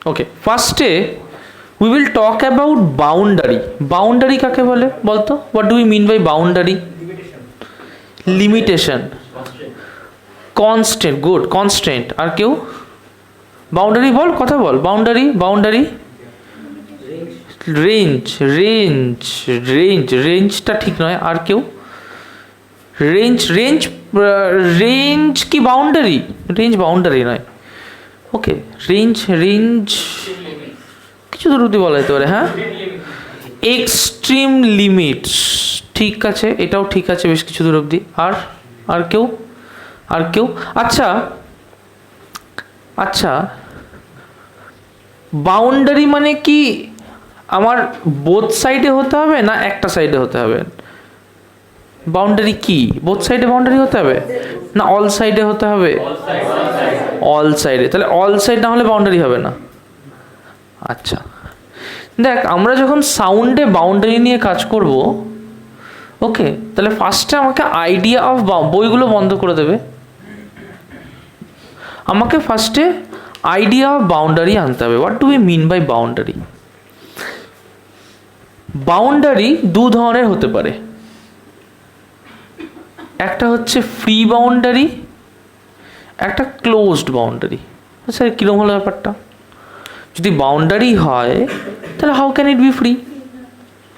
ওকে, ফার্স্টে we will talk about boundary. Boundary কাকে বলে বলতো? What do we mean by boundary? Limitation, constant, good, constant. আর কেউ? বাউন্ডারি বল, কথা বল। Boundary, boundary, range, range, range, রেঞ্জটা ঠিক নয়। আর কেউ? রেঞ্জ, রেঞ্জ, রেঞ্জ কি বাউন্ডারি? রেঞ্জ বাউন্ডারি নয়। ওকে, রেঞ্জ, রেঞ্জ কিছু দূর অবধি বলা যেতে পারে। হ্যাঁ, এক্সট্রিম লিমিটস, ঠিক আছে, এটাও ঠিক আছে বেশ কিছু দূর অবধি। আর আর কেউ? আর কেউ? আচ্ছা আচ্ছা, বাউন্ডারি মানে কি আমার বোথ সাইডে হতে হবে না একটা সাইডে হতে হবে? বাউন্ডারি কি বোথ সাইডে বাউন্ডারি হতে হবে না অল সাইডে হতে হবে? অল সাইডে। তাহলে অল সাইড না হলে বাউন্ডারি হবে না। আচ্ছা দেখ, আমরা যখন সাউন্ডে বাউন্ডারি নিয়ে কাজ করব, ওকে, তাহলে ফার্স্টে আমাকে আইডিয়া অফ, বইগুলো বন্ধ করে দেবে, আমাকে ফার্স্টে আইডিয়া অফ বাউন্ডারি আনতে হবে। What do we mean by boundary? Boundary দু ধরনের হতে পারে। একটা হচ্ছে ফ্রি বাউন্ডারি, একটা ক্লোজড বাউন্ডারি। স্যার কীরকম হলো ব্যাপারটা? যদি বাউন্ডারি হয় তাহলে how can it be free?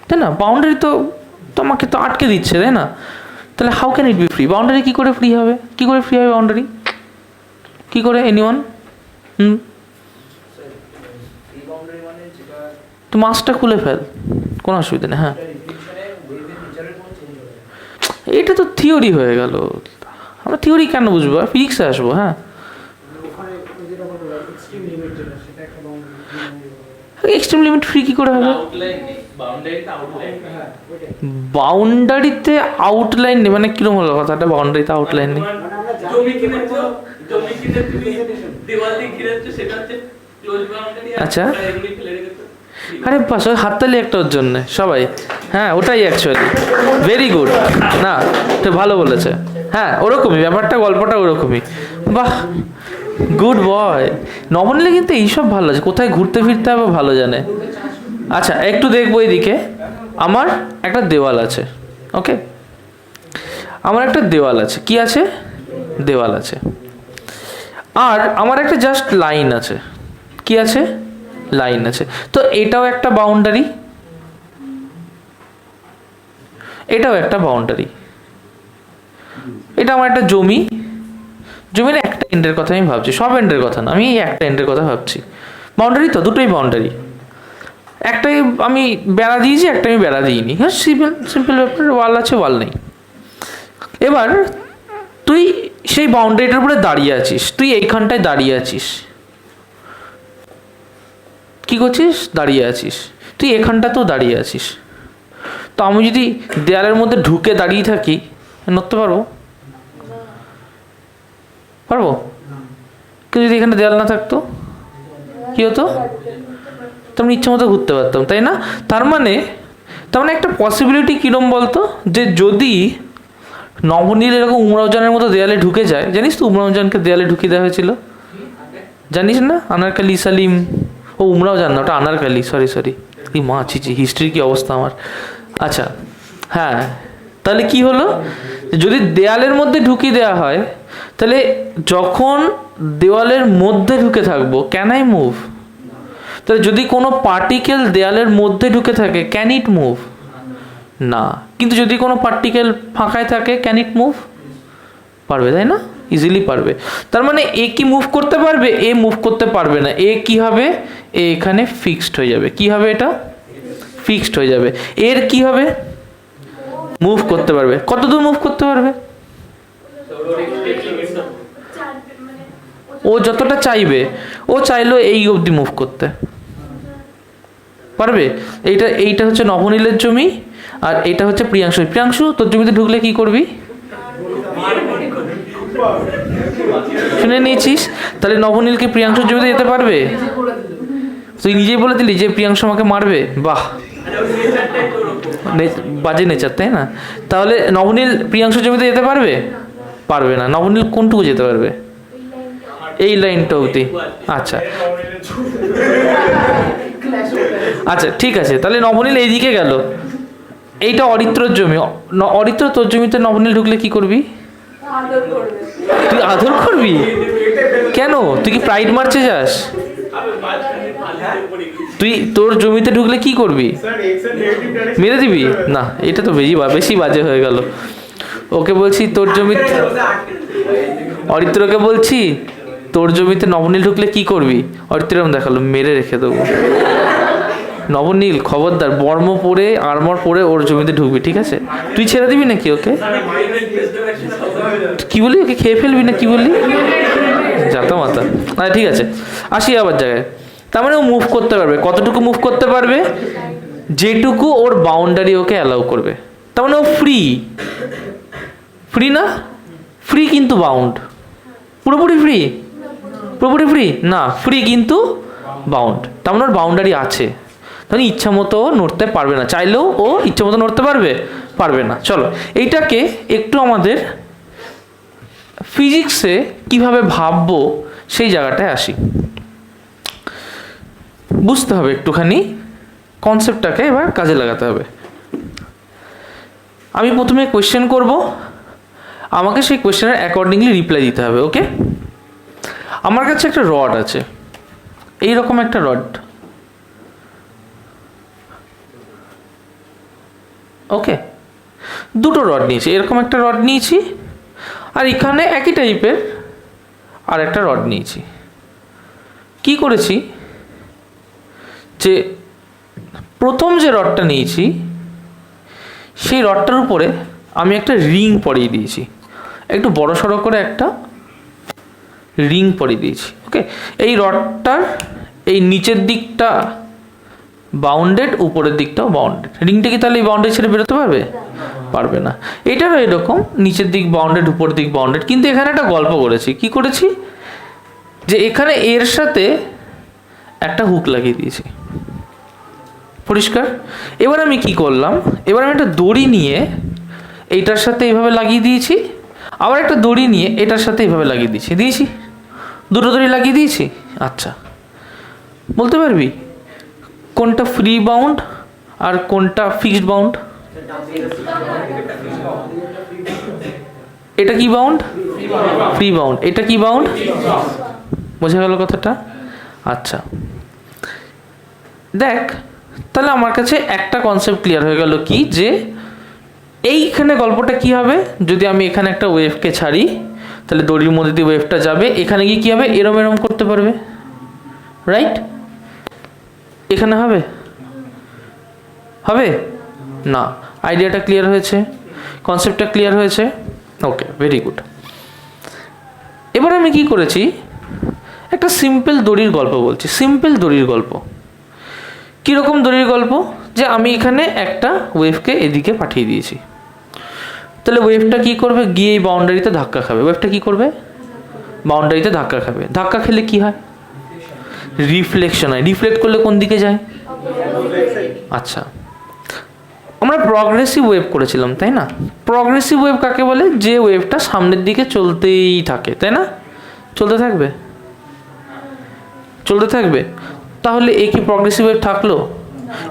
তাই না? বাউন্ডারি তো তোমাকে তো আটকে দিচ্ছে, তাই না? তাহলে how can it be free? Boundary কী করে ফ্রি হবে? কী করে ফ্রি হবে বাউন্ডারি? কী করে? এনিওয়ান? তো মাস্কটা খুলে ফেল, কোনো অসুবিধা নেই। হ্যাঁ, এটা তো থিওরি হয়ে গেল। আমরা থিওরি কেন বুঝবো? ফিজিক্সে আসবো। হ্যাঁ, এক্সট্রিম লিমিট ফ্রি কি করে হবে? বাউন্ডারিতে আউটলাইন নেই মানে কিরকম হলো কথাটা? বাউন্ডারিতে আউটলাইন নেই আচ্ছা, আরে বাস, হাততালি একটা ওর জন্য সবাই। হ্যাঁ, ওটাই অ্যাকচুয়ালি ভেরি গুড। না, তো ভালো বলেছে। হ্যাঁ, ওরকমই ব্যাপারটা, গল্পটা ওরকমই। বাহ, গুড বয়। নবনীলে কিন্তু এইসব ভালো আছে, কোথায় ঘুরতে ফিরতে হবে ভালো জানে। আচ্ছা, একটু দেখবো এইদিকে। আমার একটা দেওয়াল আছে, ওকে, আমার একটা দেওয়াল আছে। কি আছে? দেওয়াল আছে। আর আমার একটা জাস্ট লাইন আছে। কি আছে? লাইন আছে। তো এটাও একটা বাউন্ডারি, এটাও একটা বাউন্ডারি। এটা আমার একটা জমি, জমির একটা এন্ডের কথা আমি ভাবছি, সব এন্ডের কথা না, আমি একটা এন্ডের কথা ভাবছি। বাউন্ডারি তো দুটোই বাউন্ডারি। একটাই আমি বেড়া দিয়েছি, একটা আমি বেড়া দিইনি। হ্যাঁ, সিম্পল সিম্পল ব্যাপার। ওয়াল আছে, ওয়াল নেই। এবার তুই সেই বাউন্ডারিটার উপরে দাঁড়িয়ে আছিস, তুই এইখানটায় দাঁড়িয়ে আছিস। কি করছিস? দাঁড়িয়ে আছিস। তুই এখানটাতেও দাঁড়িয়ে আছিস। তো আমি যদি দেয়ালের মধ্যে ঢুকে দাঁড়িয়ে থাকি, নড়তে পারবো? পারবো? কিন্তু যদি এখানে দেয়াল না থাকতো কি হতো? তো আমি ইচ্ছে মতো ঘুরতে পারতাম, তাই না? তার মানে একটা পসিবিলিটি কিরম বলতো, যে যদি নবনীল এরকম উমরাওজানের মতো দেয়ালে ঢুকে যায়। জানিস তো উমরাওজানকে দেয়ালে ঢুকিয়ে দেওয়া হয়েছিল? জানিস না? আনারকালি সালিম, ও উমরাওজান না, ওটা আনারকালি, সরি সরি। কি মা, ছিচি, হিস্ট্রির কি অবস্থা আমার। আচ্ছা, হ্যাঁ, তাহলে কি হলো? যদি দেয়ালের মধ্যে ঢুকিয়ে দেওয়া হয়, তাহলে যখন দেওয়ালের মধ্যে ঢুকে থাকবো, ক্যান আই মুভ? তাহলে যদি কোনো পার্টিকেল দেয়ালের মধ্যে ঢুকে থাকে, ক্যান ইট মুভ? না। কিন্তু যদি কোনো পার্টিকেল ফাঁকায় থাকে, ক্যান ইট মুভ? পারবে, তাই না? ইজিলি পারবে। তার মানে এ কি মুভ করতে পারবে? এ মুভ করতে পারবে না। এ কি হবে? এ এখানে ফিক্সড হয়ে যাবে। কি হবে? এটা ফিক্সড হয়ে যাবে। এর কি হবে? মুভ করতে পারবে। কত দূর মুভ করতে পারবে? ও যতটা চাইবে। ও চাইলো এই অবধি মুভ করতে পারবে। এইটা হচ্ছে নবনীলের জমি, আর এটা হচ্ছে প্রিয়াংশু। প্রিয়াংশু, তোর জমিতে ঢুকলে কি করবি? শুনে নিয়েছিস? তাহলে নবনীলকে প্রিয়াংশুর জমিতে যেতে পারবে? তুই নিজেই বলে দিলি যে প্রিয়াংশু আমাকে মারবে। বাহ, বাজে নেচার, তাই না? তাহলে নবনীল প্রিয়াংশুর জমিতে যেতে পারবে? পারবে না। নবনীল কোনটুকু যেতে পারবে? এই লাইনটা অবধি। আচ্ছা, আচ্ছা ঠিক আছে, তাহলে নবনীল এইদিকে গেল, এইটা অরিত্রর জমি, অরিত্র তোর জমিতে নবনীল ঢুকলে কি করবি? তুই আদর করবি? কেন, তুই কি প্রাইড মার্চে যাস? তুই তোর জমিতে ঢুকলে কি করবি? মেরে দিবি? না, এটা তো বেশি বাজে হয়ে গেল। ওকে বলছি তোর জমিতে, অরিত্রকে বলছি তোর জমিতে নবনীল ঢুকলে কি করবি? অরিত্র দেখালো, মেরে রেখে দেবো। নবনীল খবরদার, বর্ম পরে আর্মর পরে ওর জমিতে ঢুকবি, ঠিক আছে? তুই ছেড়ে দিবি নাকি ওকে? কি বলি, ওকে খেয়ে ফেলবি না কি বললি? যাতা মাতা। আচ্ছা ঠিক আছে, আসি আবার জায়গায়। তার মানে ও মুভ করতে পারবে, কতটুকু মুভ করতে পারবে? যেটুকু ওর বাউন্ডারি ওকে অ্যালাউ করবে। তার মানে ও ফ্রি, ফ্রি না? ফ্রি কিন্তু বাউন্ড। পুরোপুরি ফ্রি? পুরোপুরি ফ্রি না, ফ্রি কিন্তু বাউন্ড। তার মানে ওর বাউন্ডারি আছে, তাহলে ইচ্ছা মতো নড়তে পারবে না, চাইলেও ও ইচ্ছা মতো নড়তে পারবে? পারবে না। চলো এইটাকে একটু আমাদের ফিজিক্সে কিভাবে ভাববো সেই জায়গাটায় আসি। বুঝতে হবে একটুখানি, কনসেপ্টটাকে এবার কাজে লাগাতে হবে। আমি প্রথমে কোয়েশ্চেন করব, আমাকে সেই কোয়েশ্চেনের অ্যাকর্ডিংলি রিপ্লাই দিতে হবে। ওকে, আমার কাছে একটা রড আছে, এইরকম একটা রড। ওকে, দুটো রড নিয়েছি, এরকম একটা রড নিয়েছি, আর এখানে একই টাইপের আর একটা রড নিয়েছি। কি করেছি, যে প্রথম যে রডটা নিয়েছি সেই রডটার উপরে আমি একটা রিং পরিয়ে দিয়েছি, একটু বড় সড়ো করে একটা রিং পরিয়ে দিয়েছি। ওকে, এই রডটার এই নিচের দিকটা বাউন্ডেড, উপরের দিকটাও বাউন্ডেড। রিংটা কি তাহলে এই বাউন্ডারি ছেড়ে বেরোতে পারবে? পারবে না। এটারও এরকম নিচের দিক বাউন্ডেড, উপরের দিক বাউন্ডেড। কিন্তু এখানে একটা গল্প করেছি। কি করেছি, যে এখানে এর সাথে একটা হুক লাগিয়ে দিয়েছি। পরিষ্কার? এবার আমি কি করলাম, এবার আমি একটা দড়ি নিয়ে এইটার সাথে এইভাবে লাগিয়ে দিয়েছি, আবার একটা দড়ি নিয়ে এটার সাথে এইভাবে লাগিয়ে দিয়েছি। দুটো দড়ি লাগিয়ে দিয়েছি। আচ্ছা, বলতে পারবি কোনটা ফ্রি বাউন্ড আর কোনটা ফিক্সড বাউন্ড? এটা কি বাউন্ড? Free bound. এটা কি বাউন্ড? বোঝা গেল কথাটা? আচ্ছা দেখ, তাহলে আমার কাছে একটা কনসেপ্ট ক্লিয়ার হয়ে গেল, কি যে এইখানে গল্পটা কি হবে, যদি আমি এখানে একটা ওয়েভকে ছাড়ি তাহলে দড়ির মধ্যে দিয়ে ওয়েভটা যাবে, এখানে গিয়ে কি হবে, এরম এরম করতে পারবে, রাইট? এখানে হবে? হবে না। আইডিয়াটা ক্লিয়ার হয়েছে, কনসেপ্টটা ক্লিয়ার হয়েছে? ওকে, ভেরি গুড। এবার আমি কি করেছি, একটা সিম্পল দড়ির গল্প বলছি। সিম্পল দড়ির গল্প কীরকম? দড়ির গল্প, যে আমি এখানে একটা ওয়েভকে এদিকে পাঠিয়ে দিয়েছি, তাহলে ওয়েভটা কি করবে, গিয়ে এই বাউন্ডারিতে ধাক্কা খাবে। ওয়েভটা কি করবে, বাউন্ডারিতে ধাক্কা খাবে। ধাক্কা খেলে কি হয়, রিফ্লেকশন হয়। রিফ্লেক্ট করলে কোন দিকে যায়? আচ্ছা, আমরা প্রগ্রেসিভ ওয়েভ করেছিলাম তাই না? প্রগ্রেসিভ ওয়েভ কাকে বলে? যে ওয়েভটা সামনের দিকে চলতেই থাকে, তাই না? চলতে থাকবে, চলতে থাকবে। তাহলে এ কি প্রগ্রেসিভ ওয়েভ থাকলো?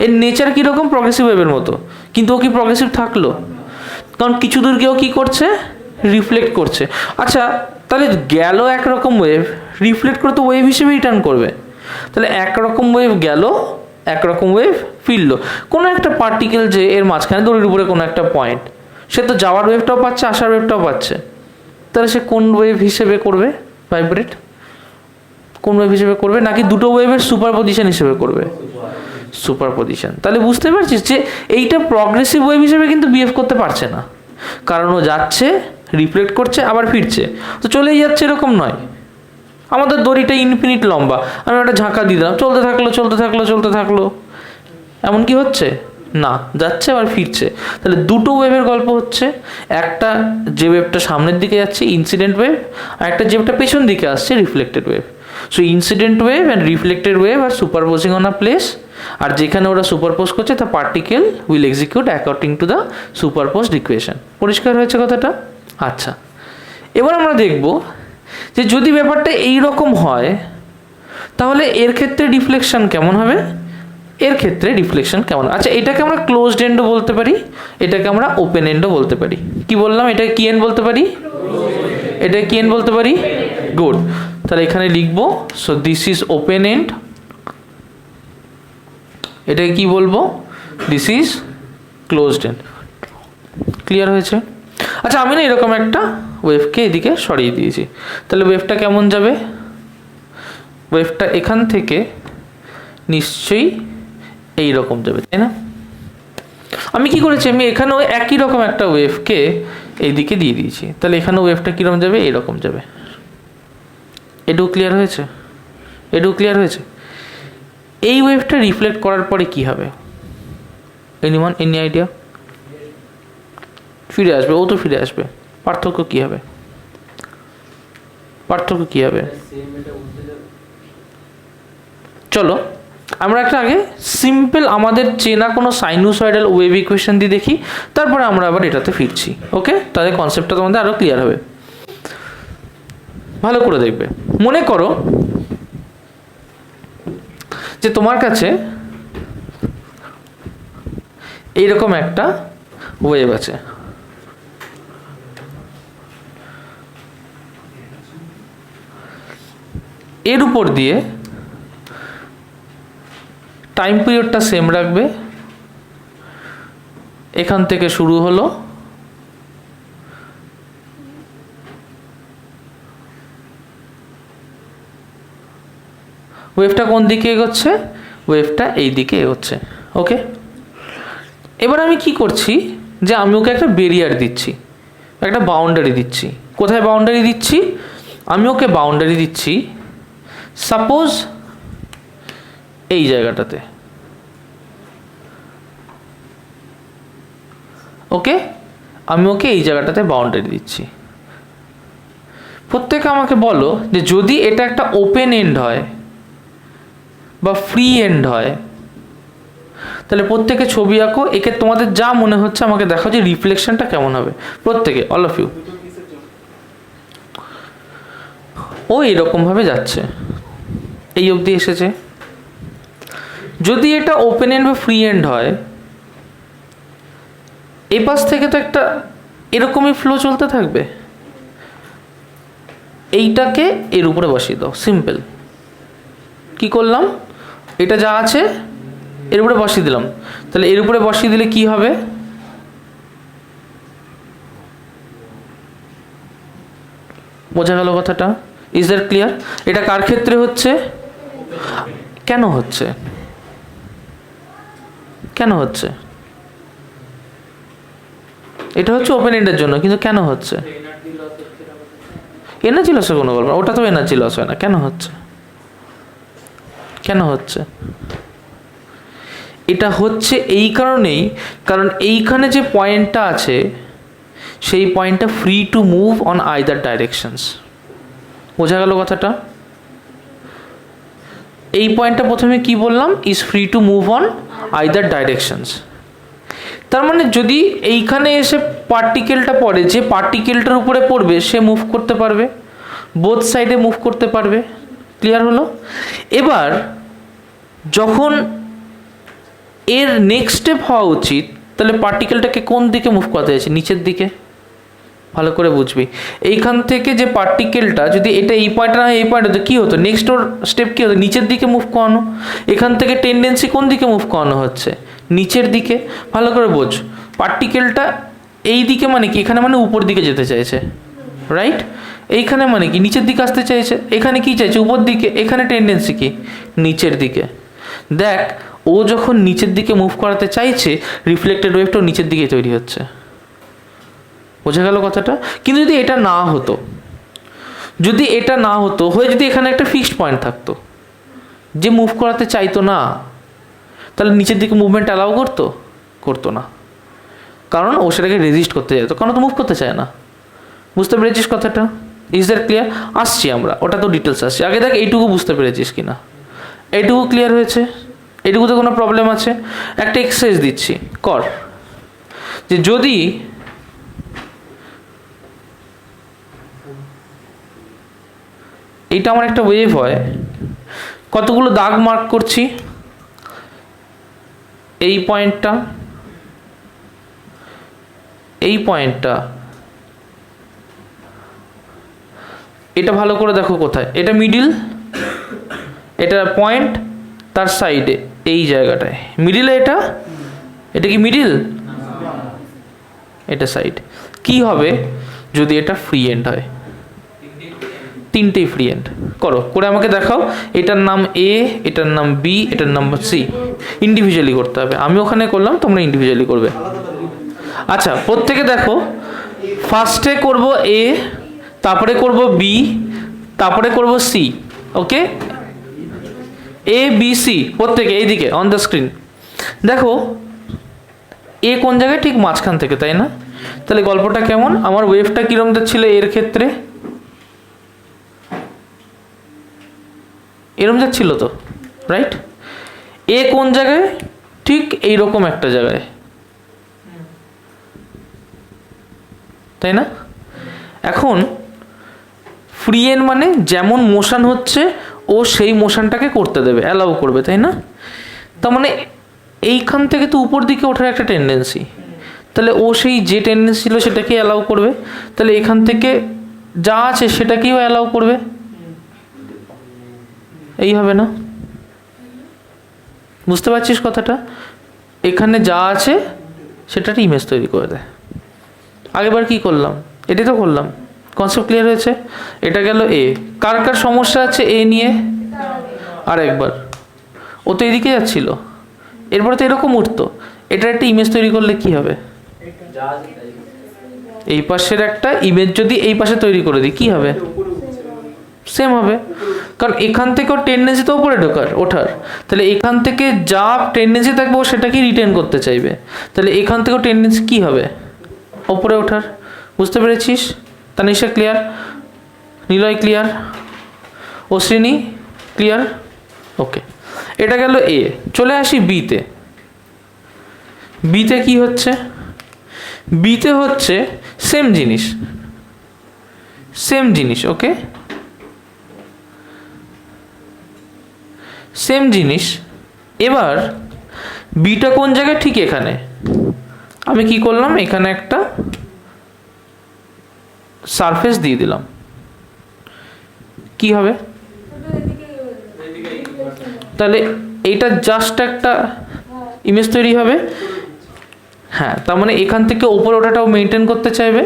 এর নেচার কীরকম? প্রগ্রেসিভ ওয়েভের মতো। কিন্তু ও কি প্রগ্রেসিভ থাকলো? কারণ কিছু দূর গিয়েও কী করছে, রিফ্লেক্ট করছে। আচ্ছা, তাহলে গেল একরকম ওয়েভ, রিফ্লেক্ট করে তো ওয়েভ হিসেবে রিটার্ন করবে। তাহলে একরকম ওয়েভ গেল, একরকম ওয়েভ ফিরলো। কোনো একটা পার্টিকেল যে এর মাঝখানে দড়ির উপরে কোনো একটা পয়েন্ট, সে তো যাওয়ার ওয়েভটাও পাচ্ছে, আসার ওয়েভটাও পাচ্ছে। তাহলে সে কোন ওয়েভ হিসেবে করবে ভাইব্রেট? কোন ওয়েভ হিসেবে করবে? নাকি দুটো ওয়েভের সুপারপজিশন হিসেবে করবে? সুপারপজিশন। তাহলে বুঝতে পারছিস যে এইটা প্রগ্রেসিভ ওয়েভ হিসেবে কিন্তু বিহেভ করতে পারছে না, কারণ ও যাচ্ছে, রিফ্লেক্ট করছে, আবার ফিরছে, তো চলেই যাচ্ছে, এরকম নয়। আমাদের দড়িটা ইনফিনিট লম্বা, আমি একটা ঝাঁকা দিয়ে দিলাম, চলতে থাকলো চলতে থাকলো চলতে থাকলো, এমন কি হচ্ছে না, যাচ্ছে আবার ফিরছে। তাহলে দুটো ওয়েভের গল্প হচ্ছে, একটা যে ওয়েভটা সামনের দিকে যাচ্ছে ইনসিডেন্ট ওয়েভ, আর একটা যেটা পেছন দিকে আসছে reflected wave. So incident wave and reflected wave are superposing on a place, আর যেখানে ওরা সুপারপোজ করছে the particle will execute according to the superposed equation. পরিষ্কার হয়েছে কথাটা? আচ্ছা, এবার আমরা দেখব যে যদি ব্যাপারটা এই রকম হয় তাহলে এর ক্ষেত্রে রিফ্লেকশন কেমন হবে। এর ক্ষেত্রে রিফ্লেকশন কেমন। আচ্ছা এটাকে আমরা ক্লোজড এন্ডও বলতে পারি, এটাকে আমরা ওপেন এন্ডও বলতে পারি। কি বললাম, এটা কি এন্ড বলতে পারি, এটা কি এন্ড বলতে পারি, গুড। তাহলে এখানে লিখবো so this is open end, এটাকে কি বলবো, this is closed end. Clear হয়েছে? আচ্ছা আমি না এরকম একটা ওয়েভকে এদিকে সরিয়ে দিয়েছি, তাহলে ওয়েভটা কেমন যাবে, ওয়েভটা এখান থেকে নিশ্চয়ই এই রকম যাবে, তাই না? আমি কি করেছি, আমি এখানেও একই রকম একটা ওয়েভকে এইদিকে দিয়ে দিয়েছি, তাহলে এখানে ওয়েভটা কীরকম যাবে, এইরকম যাবে। এটুকু ক্লিয়ার হয়েছে, এটুকু ক্লিয়ার হয়েছে? এই ওয়েভটা রিফ্লেক্ট করার পরে কি হবে, এনিওয়ান, এনি আইডিয়া? ফিরে আসবে, ও তো ফিরে আসবে, পার্থক্য কি হবে, পার্থক্য কি হবে? চলো আমরা একটা আগে সিম্পল আমাদের চেনা কোনো সাইনুসয়েডাল ওয়েভ ইকুয়েশন দিয়ে দেখি, তারপরে আমরা আবার এটাতে ফিরছি। ওকে, তাহলে কনসেপ্টটা তোমাদের আরো ক্লিয়ার হবে। ভালো করে দেখবে। মনে করো যে তোমার কাছে এইরকম একটা ওয়েভ আছে, এর উপর দিয়ে টাইম পিরিয়ডটা সেম রাখবে, এখান থেকে শুরু হলো, ওয়েভটা কোন দিকে এগোচ্ছে, ওয়েভটা এই দিকে এগোচ্ছে। ওকে, এবার আমি কি করছি যে আমি ওকে একটা ব্যারিয়ার দিচ্ছি, একটা বাউন্ডারি দিচ্ছি। কোথায় বাউন্ডারি দিচ্ছি, আমি ওকে বাউন্ডারি দিচ্ছি সাপোজ এই জায়গাটাতে। ওকে, আমি ওকে এই জায়গাটাতে বাউন্ডারি দিচ্ছি। প্রত্যেকে আমাকে বলো যে যদি এটা একটা ওপেন এন্ড হয় বা ফ্রি এন্ড হয়, তাহলে প্রত্যেকে ছবি আঁকো, একে তোমাদের যা মনে হচ্ছে আমাকে দেখো যে রিফ্লেকশনটা কেমন হবে। প্রত্যেকে, অল অফ ইউ। ও এরকম ভাবে যাচ্ছে, এই অবধি এসেছে। যদি এটা ওপেন এন্ড বা ফ্রি এন্ড হয়, এই পাশ থেকে তো একটা এরকমই ফ্লো চলতে থাকবে, এইটাকে এর উপরে বসিয়ে দাও, সিম্পল। কি করলাম, এটা যা আছে এর উপরে বসিয়ে দিলাম, তাহলে এর উপরে বসিয়ে দিলে কি হবে, বোঝা গেল কথাটা? Is that clear? এটা কার ক্ষেত্রে হচ্ছে, কেন হচ্ছে, কেন হচ্ছে? এটা হচ্ছে ওপেন এন্ডের জন্য, কিন্তু কেন হচ্ছে? এনার্জি লসের কোনো গল্প, ওটা তো এনার্জি লস হয় না। কেন হচ্ছে, কেন হচ্ছে? এটা হচ্ছে এই কারণেই, কারণ এইখানে যে পয়েন্টটা আছে সেই পয়েন্টটা free to move on either directions. বোঝা গেল কথাটা? এই পয়েন্টটা প্রথমে কি বললাম, is free to move on either directions. তার মানে যদি এইখানে এসে পার্টিকেলটা পড়ে, যে পার্টিকেলটার উপরে পড়বে সে মুভ করতে পারবে, বোথ সাইডে মুভ করতে পারবে। ক্লিয়ার হলো? এবার যখন এর নেক্সট স্টেপ হওয়া উচিত, তাহলে পার্টিকেলটাকে কোন দিকে মুভ করতে চাইছে, নিচের দিকে। ভালো করে বুঝবি, এইখান থেকে যে পার্টিকেলটা যদি এটা এই পয়েন্ট না এই পয়েন্ট হতো, কী হতো, নেক্সট ওর স্টেপ কী হতো, নিচের দিকে মুভ করানো। এখান থেকে টেন্ডেন্সি কোন দিকে মুভ করানো হচ্ছে, নিচের দিকে। ভালো করে বোঝ, পার্টিকেলটা এই দিকে মানে কি, এখানে মানে উপর দিকে যেতে চাইছে, রাইট? এইখানে মানে কি, নিচের দিকে আসতে চাইছে। এখানে কি চাইছে, উপর দিকে। এখানে টেন্ডেন্সি কি, নিচের দিকে। দেখ, ও যখন নিচের দিকে মুভ করাতে চাইছে, রিফ্লেক্টেড ওয়েভটাও নিচের দিকে তৈরি হচ্ছে। বোঝা গেল কথাটা? কিন্তু যদি এটা না হতো, যদি এটা না হতো হয়ে যদি এখানে একটা ফিক্সড পয়েন্ট থাকতো, যে মুভ করাতে চাইতো না, তাহলে নিচের দিকে মুভমেন্ট অ্যালাউ করতো, করতো না। কারণ ও সেটাকে রেজিস্ট করতে চাইতো, কারণ তো মুভ করতে চায় না। বুঝতে পেরেছিস কথাটা? Is that clear? আসছি আমরা, ওটা তো ডিটেলস আসছি। আগে দেখ এইটুকু বুঝতে পেরেছিস কিনা, এইটুকু ক্লিয়ার হয়েছে? এইটুকুতে কোনো প্রবলেম আছে? একটা এক্সারসাইজ দিচ্ছি, কর। যে যদি এইটা আমার একটা ওয়েভ হয়, কতগুলো দাগ মার্ক করছি, এই পয়েন্টটা, এই পয়েন্টটা, এটা ভালো করে দেখো কোথায়, এটা মিডিল, এটা পয়েন্ট, তার সাইডে এই জায়গাটায় মিডিলে, এটা এটা কি মিডিল, এটা সাইড। কি হবে যদি এটা ফ্রি এন্ড হয়? তিনটেই ফ্রি এন্ড। করো, করে আমাকে দেখাও। এটার নাম এ, এটার নাম বি, এটার নাম সি। ইন্ডিভিজুয়ালি করতে হবে, আমি ওখানে করলাম, তোমরা ইন্ডিভিজুয়ালি করবে। আচ্ছা, প্রত্যেকে দেখো, ফার্স্টে করব এ, তারপরে করব বি, তারপরে করব C. Okay, A B C প্রত্যেকে এইদিকে অন দ্য স্ক্রিন। দেখো এ কোন জায়গায়, ঠিক মাঝখান থেকে, তাই না? তাহলে গল্পটা কেমন? আমার ওয়েভটা কিরম যাচ্ছিল এর ক্ষেত্রে? এরম যাচ্ছিল তো, রাইট? এ কোন জায়গায়? ঠিক এইরকম একটা জায়গায়, তাই না? এখন ফ্রি এন্ড মানে যেমন মোশন হচ্ছে ও সেই মোশনটাকে করতে দেবে, অ্যালাউ করবে, তাই না? তার মানে এইখান থেকে তো উপর দিকে ওঠার একটা টেন্ডেন্সি, তাহলে ও সেই যে টেন্ডেন্সি ছিল সেটাকেই অ্যালাউ করবে। তাহলে এখান থেকে যা আছে সেটাকেও অ্যালাউ করবে, এই হবে না? বুঝতে পারছিস কথাটা? এখানে যা আছে সেটার ইমেজ তৈরি করে দেয়। আগেবার কি করলাম? এটাই তো করলাম। কনসেপ্ট ক্লিয়ার হয়েছে? এটা গেল এ। কার কার সমস্যা আছে এ নিয়ে? আর একবার, ও তো এদিকে যাচ্ছিল, এরপরে তো এরকম উঠতো, এটার একটা ইমেজ তৈরি করলে কি হবে? এই পাশের একটা ইমেজ যদি এই পাশে তৈরি করে দিই কি হবে? সেম হবে, কারণ এখান থেকেও টেন্ডেন্সি তো উপরে ওঠার, তাহলে এখান থেকে যা টেন্ডেন্সি থাকবে ও সেটাকেই রিটেন করতে চাইবে, তাহলে এখান থেকেও টেন্ডেন্সি কি হবে? ওপরে ওঠার। বুঝতে পেরেছিস? Tanisha clear? Niloy clear? Ashwini clear? Okay, এটা গেল এ। চলে আসি বিতে। বিতে কি হচ্ছে? বিতে হচ্ছে সেম জিনিস, সেম জিনিস। ওকে, সেম জিনিস। এবার বিটা কোন জায়গায়? ঠিক এখানে। আমি কি করলাম? এখানে একটা সারফেস দিয়ে দিলাম, কি হবে? তাহলে এইটা জাস্ট একটা ইমেজ তৈরি হবে। হ্যাঁ, তার মানে এখান থেকে উপরে ওঠাটাও মেনটেন করতে চাইবে,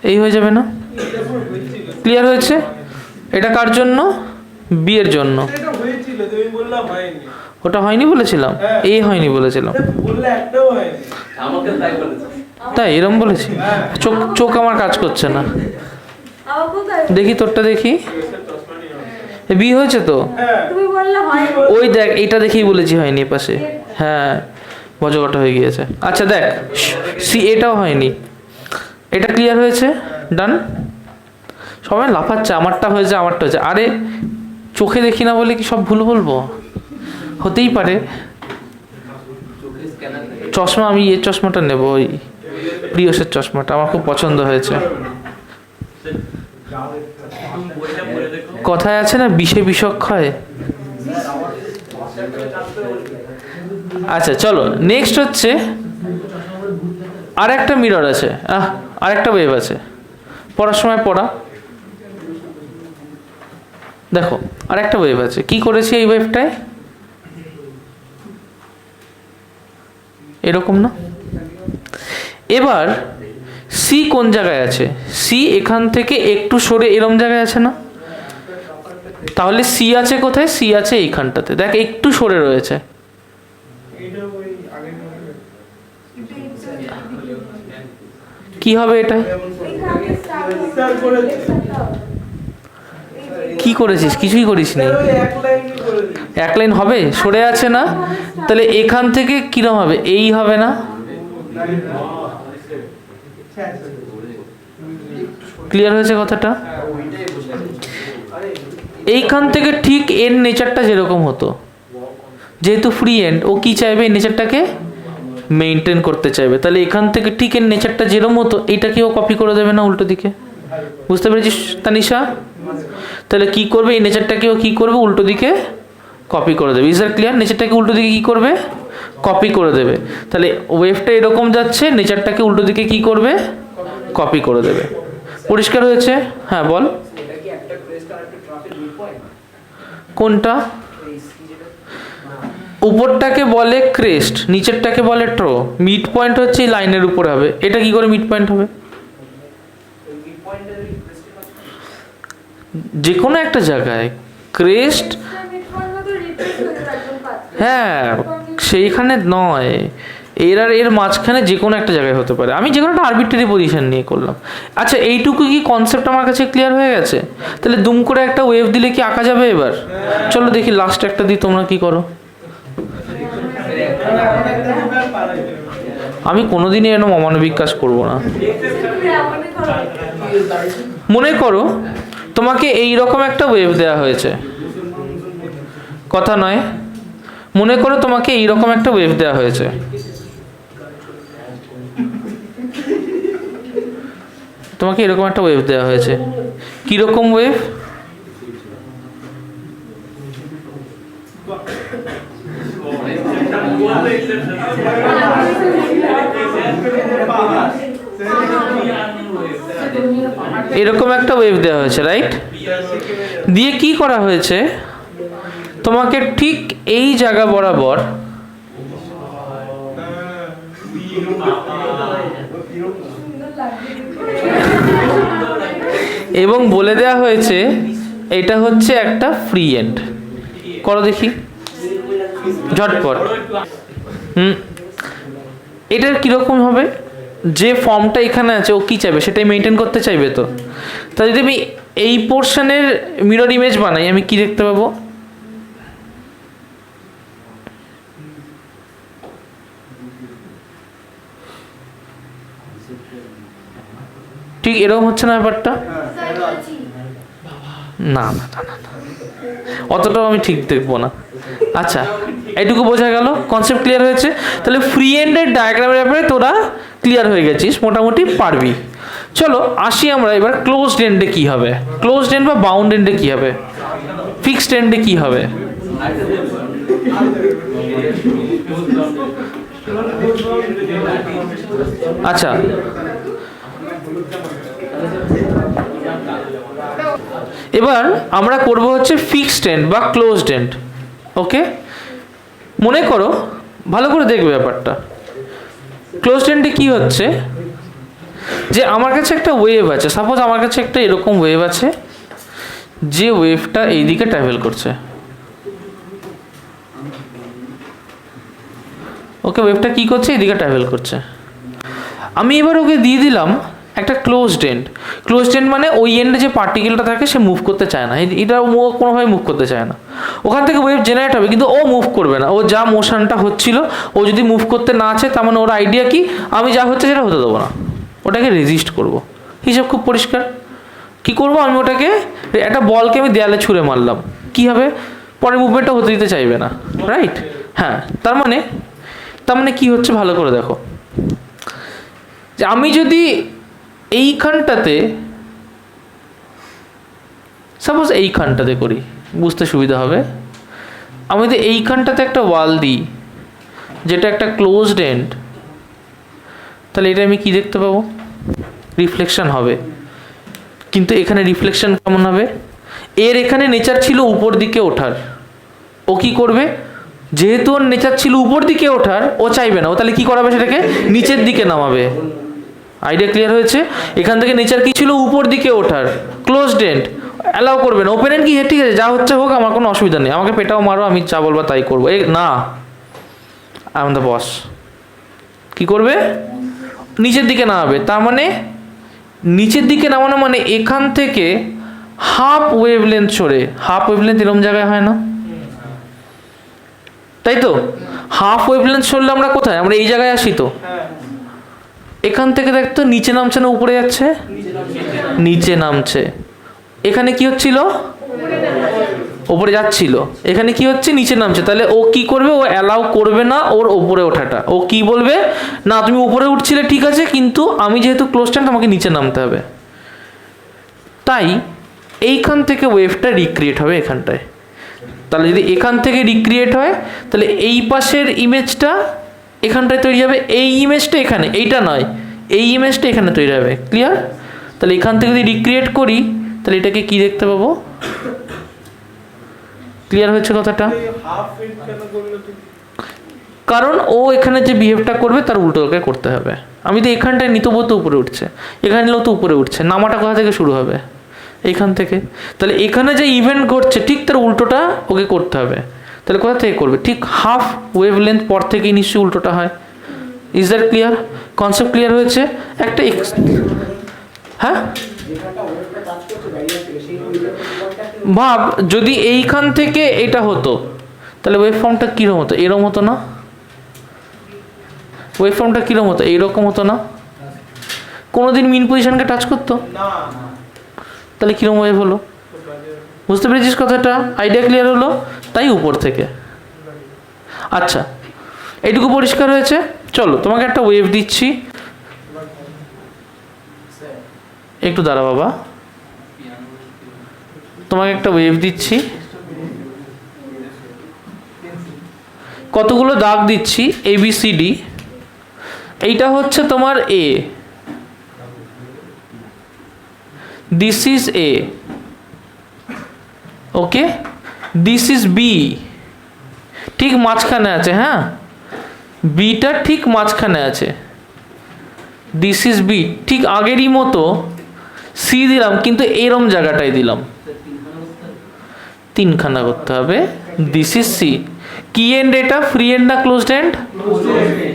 এই হয়ে যাবে না? ক্লিয়ার হয়েছে? এটা কার জন্য? বি এর জন্য। ওটা হয়নি বলেছিলাম, এ হয়নি বলেছিলাম, তাই এরম বলেছি? চোখ চোখ আমার কাজ করছে না, দেখি তোরটা দেখি। বি হয়েছে তো, ওই দেখ, এইটা দেখেই বলেছি হয়নি পাশে। হ্যাঁ, বজকটা হয়ে গিয়েছে। আচ্ছা দেখ, সি এটাও হয়নি, এটা ক্লিয়ার হয়েছে? ডান। সবাই লাফাচ্ছে, আমারটা হয়েছে, আমারটা হয়েছে। আরে চোখে দেখি না বলে কি সব ভুল বলবো? হতেই পারে। চশমা, আমি এই চশমাটা নেব, ওই প্রিয়সের চশমাটা আমার খুব পছন্দ হয়েছে। কথায় আছে না, বিষে বিষক্ষয়। আচ্ছা চলো, নেক্সট হচ্ছে আর একটা মিরর আছে, আর একটা ওয়েভ আছে, পড়ার সময় পড়া। দেখো আর একটা ওয়েভ আছে, কি করেছি এই ওয়েভটায়? এরকম না? এবার সি কোন জায়গায় আছে? সি এখান থেকে একটু সরে এরম জায়গায় আছে না? তাহলে সি আছে কোথায়? সি আছে এইখানটাতে, দেখ একটু সরে রয়েছে। কি হবে এটা? কি করেছিস? কিছুই করিসনি। এক লাইন হবে, সরে আছে না? তাহলে এখান থেকে কিরম হবে? এই হবে না? ক্লিয়ার হয়েছে কথাটা? এইখান থেকে ঠিক এর নেচারটা যেরকম হতো, যেহেতু ফ্রি এন্ড, ও কি চাইবে? এই নেচারটাকে মেনটেন করতে চাইবে। তাহলে এখান থেকে ঠিক এর নেচারটা যেরকম হতো এইটাকেও কপি করে দেবে না উল্টো দিকে? বুঝতে পেরেছিস তানিশা? তাহলে কি করবে? এই নেচারটাকেও কি করবে? উল্টো দিকে কপি করে দেবে। Is that clear? নিচেরটাকে উল্টো দিকে কী করবে? কপি করে দেবে। তাহলে ওয়েভটা এরকম যাচ্ছে, নেচারটাকে উল্টো দিকে কি করবে? কপি করে দেবে। পরিষ্কার হয়েছে? হ্যাঁ বল। কোনটা? উপরটাকে বলে ক্রেস্ট, নিচেরটাকে বলে ট্রো। মিড পয়েন্ট হচ্ছে এই লাইনের উপরে হবে। এটা কি করে মিড পয়েন্ট হবে? যে কোনো একটা জায়গায় ক্রেস্ট, হ্যাঁ সেইখানে নয়, এর আর এর মাঝখানে যে কোনো একটা জায়গায় হতে পারে। আমি যে কোনো একটা আরবিট্রারি পজিশন নিয়ে করলাম। আচ্ছা এইটুকু কি কনসেপ্ট আমার কাছে ক্লিয়ার হয়ে গেছে? তাহলে দুম করে একটা ওয়েভ দিলে কি আঁকা যাবে এবার? চলো দেখি লাস্ট একটা দিই, তোমরা কি করো। আমি কোনোদিনই এরকম অমানবিক কাজ করব না। মনে করো তোমাকে এই রকম একটা ওয়েভ দেওয়া হয়েছে, কথা নয়, মনে করো তোমাকে এই রকম একটা ওয়েভ দেওয়া হয়েছে। তোমাকে এরকম একটা ওয়েভ দেওয়া হয়েছে। কিরকম ওয়েভ? এরকম একটা ওয়েভ দেওয়া হয়েছে, রাইট? দিয়ে কি করা হয়েছে? তোমাকে ঠিক এই জায়গা বরাবর এবং বলে দেওয়া হয়েছে এটা হচ্ছে একটা ফ্রি এন্ড। করো দেখি ঝটপট। এটার কিরকম হবে? যে ফর্মটা এখানে আছে ও কি চাইবে? সেটাই মেনটেন করতে চাইবে। তো তা যদি আমি এই পোর্শনের মিরর ইমেজ বানাই, আমি কি দেখতে পাবো? ঠিক এরকম হচ্ছে না ব্যাপারটা? না না না না, অতটাও আমি ঠিক দেখবো না। আচ্ছা এইটুকু বোঝা গেল, কনসেপ্ট ক্লিয়ার হয়েছে। তাহলে ফ্রি এন্ডের ডায়াগ্রামের ব্যাপারে তোরা ক্লিয়ার হয়ে গেছিস, মোটামুটি পারবি। চলো আসি আমরা এবার ক্লোজড এন্ডে কি হবে, ক্লোজড এন্ড বা বাউন্ড এন্ডে কি হবে, ফিক্সড এন্ডে কি হবে। আচ্ছা এবার আমরা করব হচ্ছে ফিক্সড এন্ড বা ক্লোজড এন্ড। ওকে, মনে করো, ভালো করে দেখবে ব্যাপারটা। ক্লোজড এন্ডে কি হচ্ছে যে আমার কাছে একটা ওয়েভ আছে, সাপোজ আমার কাছে একটা এরকম ওয়েভ আছে, যে ওয়েভটা এইদিকে ট্রাভেল করছে। ওকে, ওয়েভটা কি করছে? এইদিকে ট্রাভেল করছে। আমি এবার ওকে দিয়ে দিলাম একটা ক্লোজড এন্ড। ক্লোজড এন্ড মানে ওই এন্ডে যে পার্টিকেলটা থাকে সে মুভ করতে চায় না, এটা ও কোনোভাবে মুভ করতে চায় না। ওখান থেকে ওয়েভ জেনারেট হবে কিন্তু ও মুভ করবে না। ও যা মোশনটা হচ্ছিল, ও যদি মুভ করতে না চায় তার মানে ওর আইডিয়া কি, আমি যা হচ্ছে সেটা হতে দেবো না, ওটাকে রেজিস্ট করব। হিসাব খুব পরিষ্কার। কি করব? আমি ওটাকে, একটা বলকে আমি দেয়ালে ছুঁড়ে মারলাম, কি হবে? পরে মুভমেন্টটা হতে দিতে চাইবে না, রাইট? হ্যাঁ, তার মানে কি হচ্ছে ভালো করে দেখো। যে আমি যদি এইখানটাতে, সাপোজ এইখানটাতে করি, বুঝতে সুবিধা হবে। আমি যদি এইখানটাতে একটা ওয়াল দিই যেটা একটা ক্লোজড এন্ড, তাহলে এটা আমি কি দেখতে পাবো? রিফ্লেকশন হবে। কিন্তু এখানে রিফ্লেকশন কেমন হবে? এর এখানে নেচার ছিল উপর দিকে ওঠার, ও কি করবে? যেহেতু ওর নেচার ছিল উপর দিকে ওঠার, ও চাইবে না, ও তাহলে কি করাবে? সেটাকে নিচের দিকে নামাবে। আইডিয়া ক্লিয়ার হয়েছে? এখান থেকে নেচার কি ছিল? উপর দিকে ওঠার। ক্লোজড এন্ড অ্যালাউ করবে না। ওপেন এন্ড কি? ঠিক আছে, যা হচ্ছে হোক, আমার কোনো অসুবিধা নেই, আমাকে পেটাও মারো, আমি যা বলবো তাই করবো। না, আই এম দ্য বস। কি করবে? নিচের দিকে নামাবে। তার মানে নিচের দিকে নামানো মানে এখান থেকে হাফ ওয়েভলেন্থ সরে, হাফ ওয়েভলেন্থ এরকম জায়গায় হয় না, তাই তো? হাফ ওয়েভলেন্থ সরলে আমরা কোথায়? আমরা এই জায়গায় আসি। তো এখান থেকে দেখতো নিচে নামছে না উপরে যাচ্ছে? নিচে নামছে। এখানে কি হচ্ছিল? ওপরে যাচ্ছিল। এখানে কি হচ্ছে? নিচে নামছে। তাহলে ও কি করবে? ও অ্যালাউ করবে না ওর ওপরে ওঠাটা। ও কি বলবে? না, তুমি উপরে উঠছিলে ঠিক আছে, কিন্তু আমি যেহেতু ক্লোজ এন্ড আমাকে নিচে নামতে হবে। তাই এইখান থেকে ওয়েভটা রিক্রিয়েট হবে এখানটায়। তাহলে যদি এখান থেকে রিক্রিয়েট হয় তাহলে এই পাশের ইমেজটা এখানটায় তৈরি হবে, এই ইমেজটা এখানে, এইটা নয়, এই ইমেজটা এখানে তৈরি হবে। ক্লিয়ার? তাহলে এখান থেকে যদি রিক্রিয়েট করি তাহলে এটাকে কি দেখতে পাবো? ক্লিয়ার হয়েছে কথাটা? কারণ ও এখানে যে বিহেভটা করবে তার উল্টো ওকে করতে হবে। আমি তো এখানটায় নিতব তো উপরে উঠছে, এখানে নিলেও তো উপরে উঠছে, নামাটা কোথা থেকে শুরু হবে? এইখান থেকে। তাহলে এখানে যে ইভেন্ট ঘটছে ঠিক তার উল্টোটা ওকে করতে হবে। তাহলে কোথা থেকে করবে? ঠিক হাফ ওয়েভ লেন্থ পর থেকেই নিশ্চয়ই উল্টোটা হয়। Is that clear? Concept clear হয়েছে? একটা হ্যাঁ, ভাব যদি এইখান থেকে এটা হতো তাহলে ওয়েভ ফর্মটা কীরকম হতো? এরকম হতো না? ওয়েভ ফর্মটা কীরকম হতো? এইরকম হতো না? কোনোদিন মিন পজিশনকে টাচ করতো? তাহলে কীরকম ওয়েভ হলো? বুঝতে পেরেছিস কথাটা? আইডিয়া ক্লিয়ার হলো? তাই উপর থেকে। আচ্ছা, এইটুকু পরিষ্কার হয়েছে? চলো তোমাকে একটা ওয়েভ দিচ্ছি, একটু দাঁড়া বাবা, তোমাকে একটা ওয়েভ দিচ্ছি, কতগুলো দাগ দিচ্ছি ABCD। এইটা হচ্ছে তোমার A, this is A, okay, this is B, ঠিক মাঝখানে আছে। হ্যাঁ, বিটা ঠিক মাঝখানে আছে, দিস ইজ B, ঠিক আগেরই মতো C দিলাম কিন্তু এরম জায়গাটায় দিলাম, তিনখানা করতে হবে। This is C। কি এন্ড এটা? ফ্রি এন্ড না ক্লোজড এন্ড?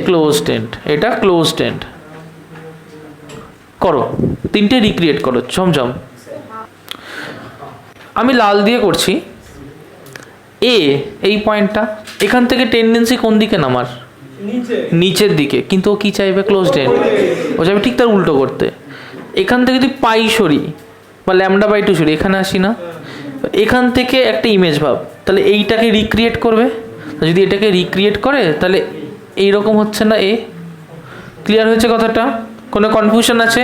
Closed end. এটা ক্লোজড এন্ড। করো, তিনটে রিক্রিয়েট করো ঝমঝম। আমি লাল দিয়ে করছি। এ, এই পয়েন্টটা, এখান থেকে টেন্ডেন্সি কোন দিকে নামার? নিচের দিকে। কিন্তু ও কি চাইবে? Closed and. ও চাইবে ঠিক তার উল্টো করতে। এখান থেকে যদি পাই সরি বা λ/2 সরি, এখানে আসি না, এখান থেকে একটা ইমেজ ভাব, তাহলে এইটাকে রিক্রিয়েট করবে। যদি এটাকে রিক্রিয়েট করে তাহলে এইরকম হচ্ছে না এ? ক্লিয়ার হয়েছে কথাটা? কোনো কনফিউশন আছে?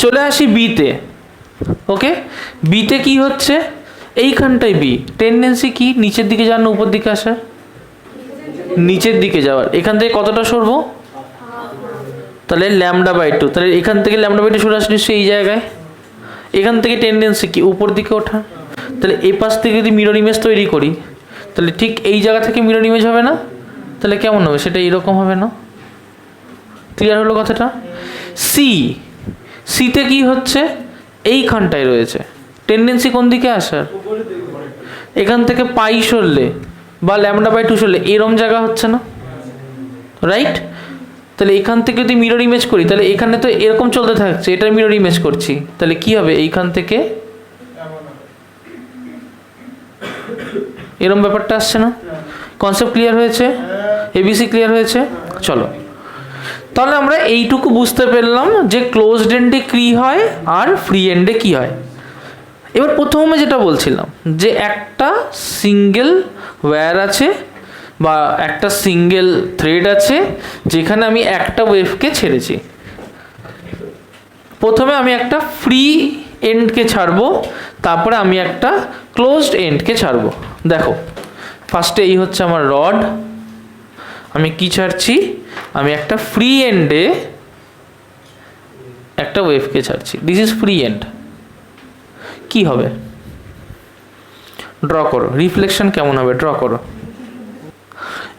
চলে আসি বিতে। ওকে, বিতে কি হচ্ছে? এইখানটায় বি, টেন্ডেন্সি কি নিচের দিকে যাওয়ার না উপর দিকে আসার? নিচের দিকে যাওয়ার। এখান থেকে কতটা সরবো? তাহলে λ/2। তাহলে এখান থেকে λ/2 সরে আসলে নিশ্চয়ই এই জায়গায়। এখান থেকে টেন্ডেন্সি কি উপর দিকে ওঠা। তাহলে এই পাশ থেকে যদি মিরর ইমেজ তৈরি করি তাহলে ঠিক এই জায়গা থেকে মিরর ইমেজ হবে না? তাহলে কেমন হবে? সেটা এইরকম হবে না? ক্লিয়ার হলো কথাটা? সি, সিতে কি হচ্ছে? এইখানটায় রয়েছে, টেন্ডেন্সি কোন দিকে আসার? এখান থেকে পাই সরলে বা λ/2 সরলে এরম জায়গা হচ্ছে না? রাইট? তাহলে এখান থেকে যদি মিরর ইমেজ করি তাহলে এখানে তো এরকম চলতে থাকছে, এটার মিরর ইমেজ করছি, তাহলে কি হবে? এইখান থেকে এরম ব্যাপারটা আসছে না? কনসেপ্ট ক্লিয়ার হয়েছে? ABC ক্লিয়ার হয়েছে? চলো, তাহলে আমরা এইটুকু বুঝতে পারলাম যে ক্লোজড এন্ডে কি হয় আর ফ্রি এন্ডে কি হয়। এবার প্রথমে যেটা বলছিলাম যে একটা সিঙ্গেল ওয়্যার আছে বা একটা সিঙ্গেল থ্রেড আছে যেখানে আমি একটা ওয়েভকে ছেড়েছি। প্রথমে আমি একটা ফ্রি এন্ডকে ছাড়বো, তারপরে আমি একটা ক্লোজড এন্ডকে ছাড়বো। দেখো, ফার্স্টে এই হচ্ছে আমার রড, আমি কি ছাড়ছি? আমি একটা ফ্রি এন্ডে একটা ওয়েভকে ছাড়ছি। This is free end. কি হবে? ড্র করো, রিফ্লেকশন কেমন হবে ড্র করো।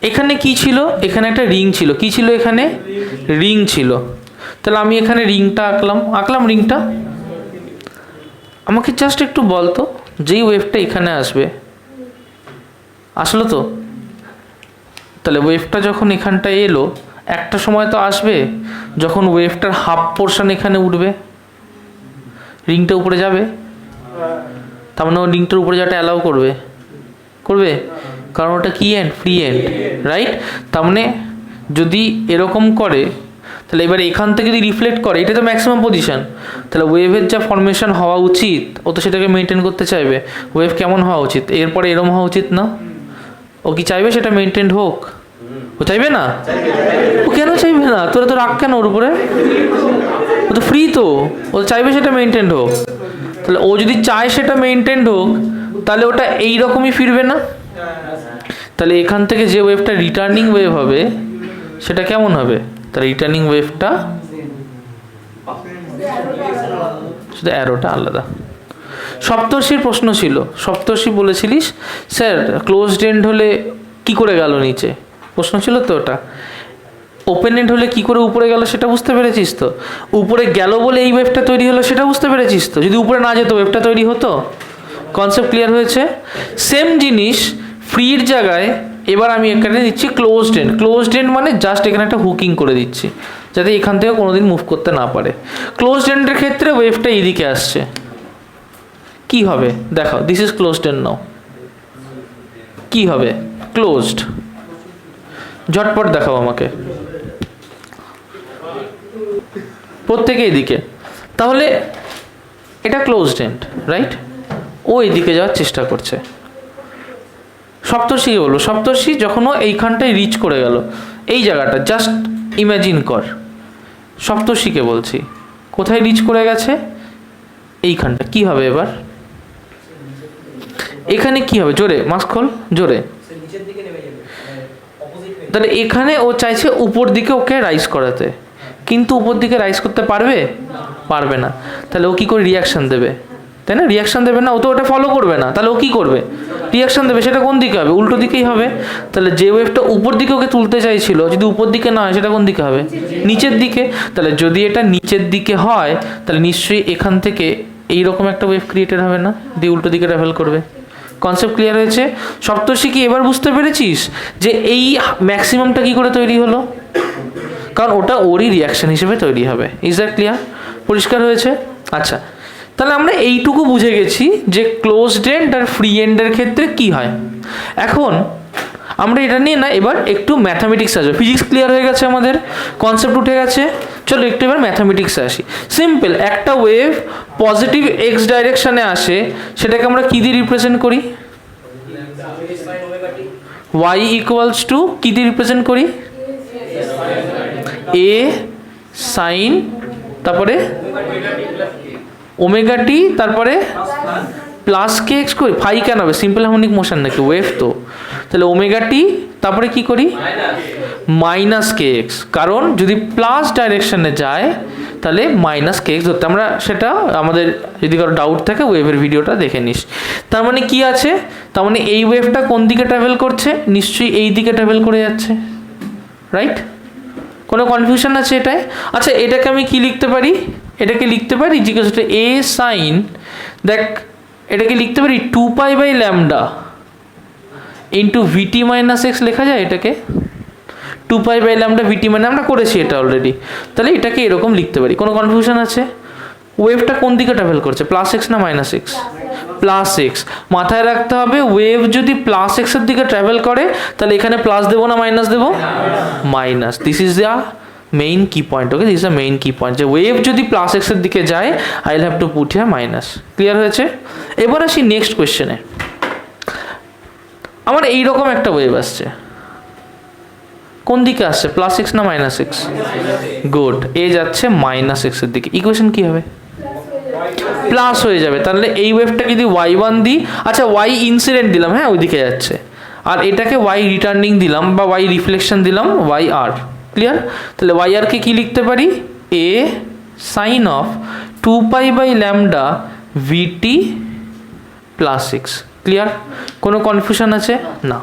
এখানে কি ছিল? এখানে একটা রিং ছিল। কি ছিল এখানে? রিং ছিল। তাহলে আমি এখানে রিংটা আঁকলাম রিংটা। আমাকে জাস্ট একটু বলতো, যেই ওয়েভটা এখানে আসবে, আসলো তো? তাহলে ওয়েভটা যখন এখানটায় এলো একটা সময় তো আসবে যখন ওয়েভটার হাফ পোর্শন এখানে উঠবে, রিংটা উপরে যাবে, তার মানে ও রিংটার উপরে যাওয়াটা অ্যালাউ করবে, কারণ ওটা কি এন্ড? Free and, right? তার মানে যদি এরকম করে তাহলে এবার এখান থেকে যদি রিফ্লেক্ট করে, এটা তো ম্যাক্সিমাম পজিশন, তাহলে ওয়েভের যা ফরমেশন হওয়া উচিত ও তো সেটাকে মেনটেন করতে চাইবে। ওয়েভ কেমন হওয়া উচিত? এরপরে এরম হওয়া উচিত না? ও কি চাইবে সেটা মেনটেন হোক? ও চাইবে না? ও কেন চাইবে না? তোরা তো রাগ কেন ওর উপরে? ও তো ফ্রি, তো ও চাইবে সেটা মেনটেন হোক। তাহলে ও যদি চায় সেটা মেনটেন হোক তাহলে ওটা এইরকমই ফিরবে না? তাহলে এখান থেকে যে ওয়েভটা রিটার্নিং ওয়েভ হবে সেটা কেমন হবে? তাহলে রিটার্নিং ওয়েভটা শুধু অ্যারোটা আলাদা। সপ্তর্ষির প্রশ্ন ছিল, সপ্তর্ষি বলেছিলিস স্যার ক্লোজড এন্ড হলে কি করে গেল নিচে, প্রশ্ন ছিল তো ওটা। ওপেন এন্ড হলে কি করে উপরে গেল সেটা বুঝতে পেরেছিস তো? উপরে গেল বলে এই ওয়েভটা তৈরি হলো সেটা বুঝতে পেরেছিস তো? যদি উপরে না যেত ওয়েভটা তৈরি হতো? কনসেপ্ট ক্লিয়ার হয়েছে? সেম জিনিস ফ্রির জায়গায় এবার আমি এখানে দিচ্ছি ক্লোজড এন্ড। ক্লোজড এন্ড মানে জাস্ট এখানে একটা হুকিং করে দিচ্ছি যাতে এখান থেকে কোনোদিন মুভ করতে না পারে। ক্লোজড এন্ডের ক্ষেত্রে ওয়েভটা এইদিকে আসছে, কি হবে দেখো, this is closed end now, কি হবে? ক্লোজড। ঝটপট দেখাও আমাকে, প্রত্যেকে এদিকে। তাহলে এটা ক্লোজড এন্ড, রাইট? ও এইদিকে যাওয়ার চেষ্টা করছে। সপ্তর্ষিকে বলবো, সপ্তর্ষি যখন ও এইখানটায় রিচ করে গেল, এই জায়গাটা জাস্ট ইমাজিন কর, সপ্তর্ষিকে বলছি কোথায় রিচ করে গেছে? এইখানটা। কি হবে এবার এখানে? কি হবে? জোরে মাস্ক খোল, জোরে। তাহলে এখানে ও চাইছে উপর দিকে ওকে রাইজ করাতে, কিন্তু উপর দিকে রাইজ করতে পারবে? পারবে না। তাহলে ও কি করে রিয়াকশন দেবে? তাই না, রিয়াকশন দেবে না, ও তো ওটা ফলো করবে না। তাহলে ও কি করবে? রিয়াকশন দেবে। সেটা কোন দিকে হবে? উল্টো দিকেই হবে। তাহলে যে ওয়েভটা উপর দিকে ওকে তুলতে চাইছিল, যদি উপর দিকে না হয় সেটা কোন দিকে হবে? নিচের দিকে। তাহলে যদি এটা নিচের দিকে হয় তাহলে নিশ্চয়ই এখান থেকে এইরকম একটা ওয়েভ ক্রিয়েটেড হবে না, দিয়ে উল্টো দিকে ট্রাভেল করবে। কনসেপ্ট ক্লিয়ার হয়েছে? সপ্তর্ষি কি এবার বুঝতে পেরেছিস যে এই ম্যাক্সিমামটা কি করে তৈরি হলো? কারণ ওটা ওরই রিয়াকশন হিসেবে তৈরি হবে। Is that clear? পরিষ্কার হয়েছে? আচ্ছা, তাহলে আমরা এইটুকু বুঝে গেছি যে ক্লোজড এন্ড আর ফ্রি এন্ডের ক্ষেত্রে কি হয়। এখন আমরা এটা নিয়ে না এবার একটু ম্যাথামেটিক্স আসবে। ফিজিক্স ক্লিয়ার হয়ে গেছে, আমাদের কনসেপ্ট উঠে গেছে। চলো একটু এবার ম্যাথামেটিক্সে আসি। সিম্পল, একটা ওয়েভ পজিটিভ এক্স ডাইরেকশনে আসে, সেটাকে আমরা কি দিয়ে রিপ্রেজেন্ট করি? y ইকুয়ালস টু কি দিয়ে রিপ্রেজেন্ট করি? a সাইন, তারপরে ওমেগা টি, তারপরে প্লাস কে এক্স করি। ফাই কেন হবে? সিম্পল হারমোনিক মোশন নাকি, ওয়েভ তো। তাহলে ওমেগা টি, তারপরে কি করি? মাইনাস কে এক্স। কারণ যদি প্লাস ডাইরেকশনে যায় তাহলে মাইনাস কে এক্স ধরতে, আমরা সেটা আমাদের যদি কারো ডাউট থাকে ওয়েভের ভিডিওটা দেখে নিস। তার মানে কি আছে? তার মানে এই ওয়েভটা কোন দিকে ট্রাভেল করছে? নিশ্চয়ই এই দিকে ট্রাভেল করে যাচ্ছে, রাইট? কোনো কনফিউশন আছে এটাই? আচ্ছা, এটাকে আমি কি লিখতে পারি? এটাকে লিখতে পারি জিজ্ঞেস এ সাইন, দেখ এটাকে লিখতে পারি 2π/λ ইন্টু ভিটি মাইনাস এক্স লেখা যায় এটাকে। 2π/λ ভিটি মানে আমরা করেছি এটা অলরেডি। তাহলে এটাকে এরকম লিখতে পারি। কোনো কনফিউশন আছে? ওয়েভটা কোন দিকে ট্রাভেল করছে, প্লাস এক্স না মাইনাস এক্স? Plus x. মাথায় রাখতে হবে ওয়েভ যদি প্লাস এক্সের দিকে ট্রাভেল করে তাহলে এখানে প্লাস দেবো না মাইনাস দেবো? Minus. This is the main key point. Okay, this is the main key point, যে ওয়েভ যদি প্লাস এক্সের দিকে যায় I will have to put here minus. Clear হয়েছে? এবার আসি নেক্সট কোয়েশ্চেনে। আমার এইরকম একটা ওয়েভ আসছে, কোন দিকে আসছে, প্লাস এক্স না মাইনাস এক্স? গুড, এ যাচ্ছে মাইনাস এক্সের দিকে। ইকুয়েশন কি হবে? প্লাস হয়ে যাবে। তাহলে এই ওয়েভটা যদি y1 দিই, আচ্ছা y ইনসিডেন্ট দিলাম, হ্যাঁ ওইদিকে যাচ্ছে, আর এটাকে y রিটার্নিং দিলাম বা y রিফ্লেকশন দিলাম yr। ক্লিয়ার? তাহলে yr কে কি লিখতে পারি? a sine of 2π/λ vt plus x. Clear? কোনো কনফিউশন আছে? না।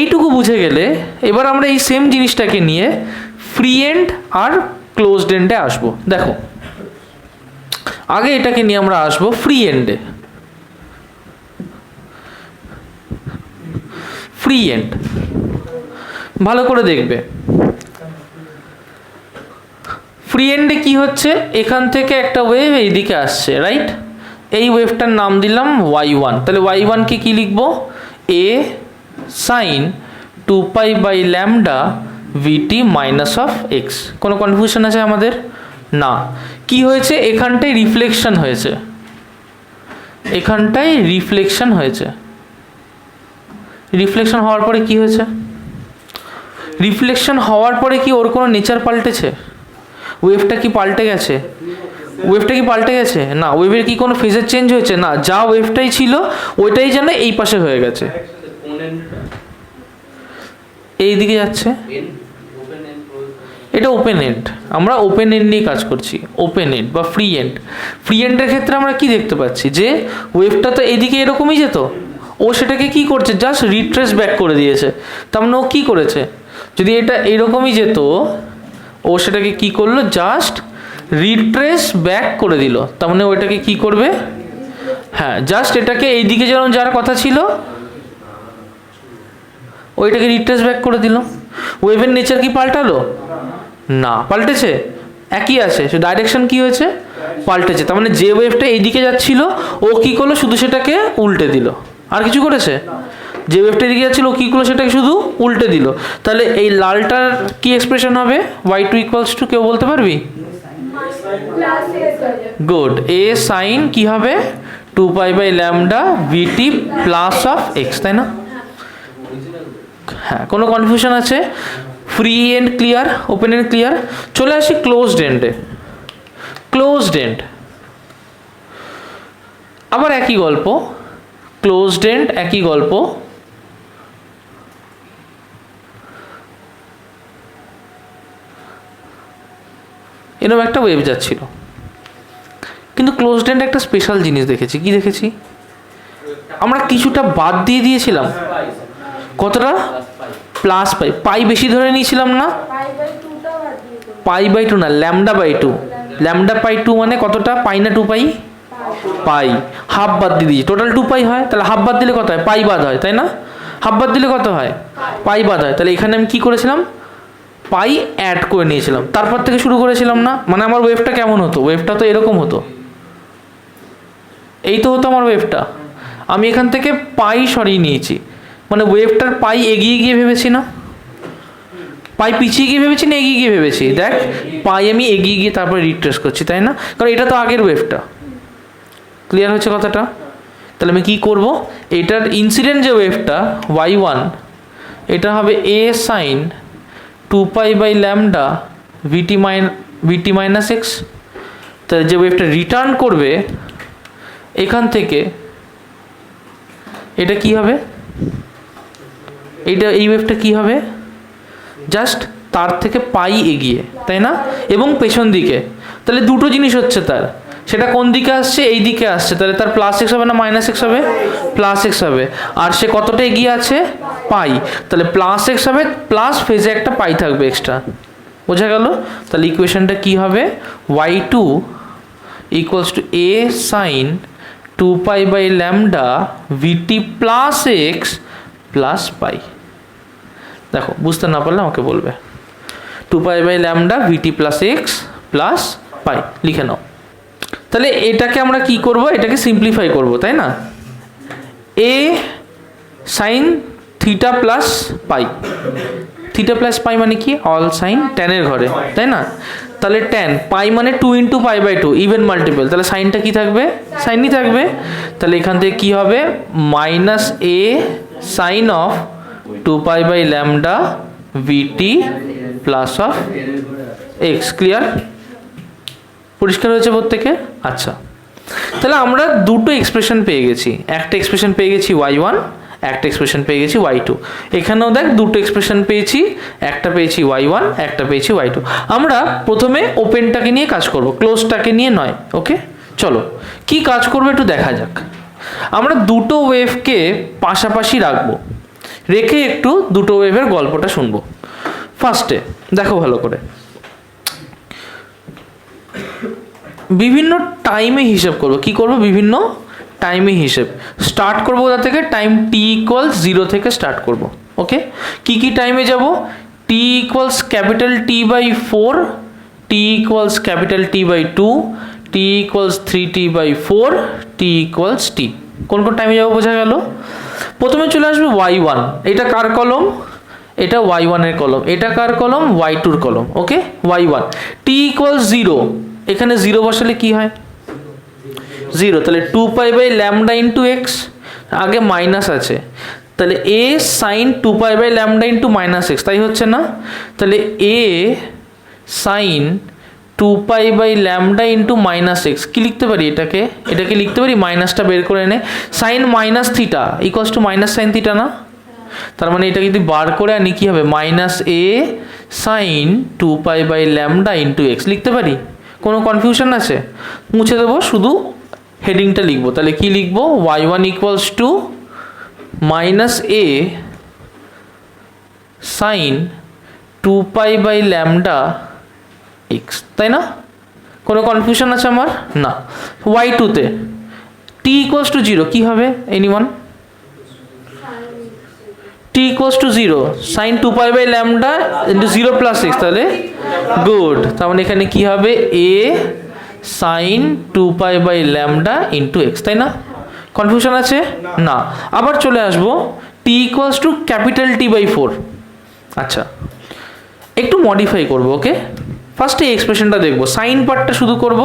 এইটুকু বুঝে গেলে এবার আমরা এই সেম জিনিসটাকে নিয়ে ফ্রি এন্ড আর ক্লোজড এন্ডে আসবো। দেখো, আগে এটাকে নিয়ে আমরা আসবো ফ্রি এন্ডে। ফ্রি এন্ড ভালো করে দেখবে। ফ্রি এন্ডে কি হচ্ছে? এখান থেকে একটা ওয়েভ এইদিকে আসছে, রাইট? এই ওয়েভটার নাম দিলাম y1। তাহলে y1 কে কি লিখবো? a sine 2π/λ vt minus of x. কোনো কনফিউশন আছে আমাদের? না। কি হয়েছে? এখানটায় রিফ্লেকশন হয়েছে, এখানটায় রিফ্লেকশন হয়েছে। রিফ্লেকশন হওয়ার পরে কি হয়েছে? রিফ্লেকশন হওয়ার পরে কি ওর কোনো নেচার পাল্টেছে? ওয়েভটা কি পাল্টে গেছে? ওয়েভটা কি পাল্টে গেছে? না। ওয়েভের কি কোনো ফেজের চেঞ্জ হয়েছে? না। যা ওয়েভটাই ছিল ওইটাই যেন এই পাশে হয়ে গেছে, এই দিকে যাচ্ছে। এটা ওপেন এন্ড, আমরা ওপেন এন্ড নিয়ে কাজ করছি। ওপেন এন্ড বা ফ্রি এন্ড। ফ্রি এন্ডের ক্ষেত্রে আমরা কি দেখতে পাচ্ছি যে ওয়েভটা তো এদিকে এরকমই যেত, ও সেটাকে কি করছে, জাস্ট রিট্রেস ব্যাক করে দিয়েছে। তার মানে ও কী করেছে, যদি এটা এরকমই যেত ও সেটাকে কি করলো, জাস্ট রিট্রেস ব্যাক করে দিল। তার মানে ওইটাকে কি করবে, হ্যাঁ জাস্ট এটাকে এইদিকে যেমন যার কথা ছিল ওইটাকে রিট্রেস ব্যাক করে দিল। ওয়েভের নেচার কি পাল্টালো? না, পাল্টেছে? একই আছে, সে ডাইরেকশন কি হয়েছে, পাল্টেছে। তার মানে যে ওয়েভটা এইদিকে যাচ্ছিল ও কি করলো, শুধু সেটাকে উল্টে দিল, আর কিছু করেছে? যে ওয়েভটা এদিকে যাচ্ছিল ও কী করলো, সেটাকে শুধু উল্টে দিল। তাহলে এই লালটার কি এক্সপ্রেশন হবে, y2 ইকুয়ালস টু, কেউ বলতে পারবি? গুড, এ সাইন কি হবে, 2π/λ vt প্লাস অফ এক্স, তাই না? হ্যাঁ, কোনো কনফিউশন আছে? Free end clear, open end clear. চলে আসি ক্লোজড এন্ডে। ক্লোজড এন্ড আবার একই গল্প, ক্লোজড এন্ড একই গল্প। এরকম একটা ওয়েভ যাচ্ছিল, কিন্তু ক্লোজড এন্ড একটা স্পেশাল জিনিস দেখেছি। কি দেখেছি, আমরা কিছুটা বাদ দিয়ে দিয়েছিলাম। কতটা? প্লাস পাই, পাই বেশি ধরে নিয়েছিলাম না, π/2 না, λ/2। λ/2 মানে কতটা, পাই না 2 পাই? পাই, হাফ বাদ দিয়ে দিয়েছি, টোটাল 2 পাই হয়। তাহলে হাফ বাদ দিলে কত হয়, পাই বাদ হয়, তাই না? হাফ বাদ দিলে কত হয়, পাই বাদ হয়। তাহলে এখানে আমি কি করেছিলাম, পাই অ্যাড করে নিয়েছিলাম, তারপর থেকে শুরু করেছিলাম না। মানে আমার ওয়েভটা কেমন হতো, ওয়েভটা তো এরকম হতো, এই তো হতো আমার ওয়েভটা। আমি এখান থেকে পাই সরিয়ে নিয়েছি, মানে ওয়েভটার পাই এগিয়ে গিয়ে ভেবেছি না, পাই পিছিয়ে গিয়ে ভেবেছি না এগিয়ে গিয়ে ভেবেছি? দেখ, পাই আমি এগিয়ে গিয়ে তারপরে রিট্রেস করছি, তাই না? কারণ এটা তো আগের ওয়েভটা। ক্লিয়ার হয়েছে কথাটা? তাহলে আমি কি করব, এটার ইনসিডেন্ট যে ওয়েভটা y1, এটা হবে a sine 2π/λ vt minus x. তাহলে যে ওয়েভটা রিটার্ন করবে এখান থেকে, এটা কি হবে, এইটা এই ওয়েভটা কি হবে, জাস্ট তার থেকে পাই এগিয়ে, তাই না? এবং পেছন দিকে। তাহলে দুটো জিনিস হচ্ছে তার, সেটা কোন দিকে আসছে, এই দিকে আসছে। তাহলে তার প্লাস এক্স হবে না মাইনাস এক্স হবে? প্লাস এক্স হবে। আর সে কতটা এগিয়ে আছে, পাই। তাহলে প্লাস এক্স হবে, প্লাস ফেজে একটা পাই থাকবে এক্সট্রা। বোঝা গেল? তাহলে ইকুয়েশনটা কি হবে, y2 equals to a sine 2π/λ vt plus x plus pi. দেখো, বুঝতে না পারলে আমাকে বলবে। 2π/λ vt plus x plus pi লিখে নাও। তাহলে এটাকে আমরা কি করব, এটাকে সিম্পলিফাই করব, তাই না? A sine theta plus pi, theta plus pi মানে কি, অল সাইন ট্যানের ঘরে, তাই না? তাহলে ট্যান পাই মানে 2 × π/2 ইভেন মাল্টিপল, তাহলে সাইনটা কি থাকবে, সাইনই থাকবে। তাহলে এখান থেকে কি হবে, minus a sine of 2π/λ vt plus of x. Clear? পরিষ্কার হয়েছে প্রত্যেকে? আচ্ছা, তাহলে আমরা দুটো এক্সপ্রেশন পেয়ে গেছি। একটা এক্সপ্রেশন পেয়ে গেছি y1, একটা এক্সপ্রেশন পেয়ে গেছি y2। এখানেও দেখ দুটো এক্সপ্রেশন পেয়েছি, একটা পেয়েছি y1, একটা পেয়েছি y2। আমরা প্রথমে ওপেনটাকে নিয়ে কাজ করব, ক্লোজটাকে নিয়ে নয়। ওকে, চলো কি কাজ করবো একটু দেখা যাক। আমরা দুটো ওয়েভকে পাশাপাশি রাখবো, রেখে একটু দুটো ওয়েভের গল্পটা শুনবো। ফার্স্টে দেখো ভালো করে, বিভিন্ন টাইমে হিসেব করব। কি করব, বিভিন্ন টাইমে হিসেব। স্টার্ট করবো কোথা থেকে, টাইম t = 0 থেকে স্টার্ট করব। ওকে, কি কি টাইমে যাব, t = capital T/4, t = capital T/2, t = 3t/4, t = t। কোন কোন টাইমে যাব বোঝা গেল? প্রথমে চলে আসবে y1, এটা কার কলম, এটা y1 এর কলম। এটা কার কলম, y2 এর কলম। ওকে, y1 t = 0, এখানে 0 বসালে কি হয়, 0। তাহলে 2π/λ × x, আগে মাইনাস আছে, তাহলে a sin 2π/λ × -x, তাই হচ্ছে না? তাহলে a sin 2π/λ into minus x. কি লিখতে পারি এটাকে? এটাকে লিখতে পারি, মাইনাসটা বের করে এনে sine minus theta equals to minus sine theta না? তার মানে এটা যদি বার করে আনি কি হবে? Minus a sine 2π/λ into x লিখতে পারি। কোনো কনফিউশন আছে? মুছে দেবো, শুধু হেডিংটা লিখবো। তাহলে কি লিখবো? y1 equals to minus a sine 2π/λ x, তাই না? কোনো কনফিউশন আছে আমার? না। y2 তে t ইকুয়ালস টু 0 কি হবে? Anyone? t equals to 0 sine 2π/λ into 0 plus x, তাহলে গুড। তার মানে এখানে কি হবে? a সাইন 2π/λ ইন্টু এক্স, তাই না? কনফিউশন আছে? না। আবার চলে আসবো t equals two capital T/4। আচ্ছা, একটু মডিফাই করব। ওকে, ফার্স্টে এই এক্সপ্রেশনটা দেখবো, সাইন পার্টটা শুধু করব,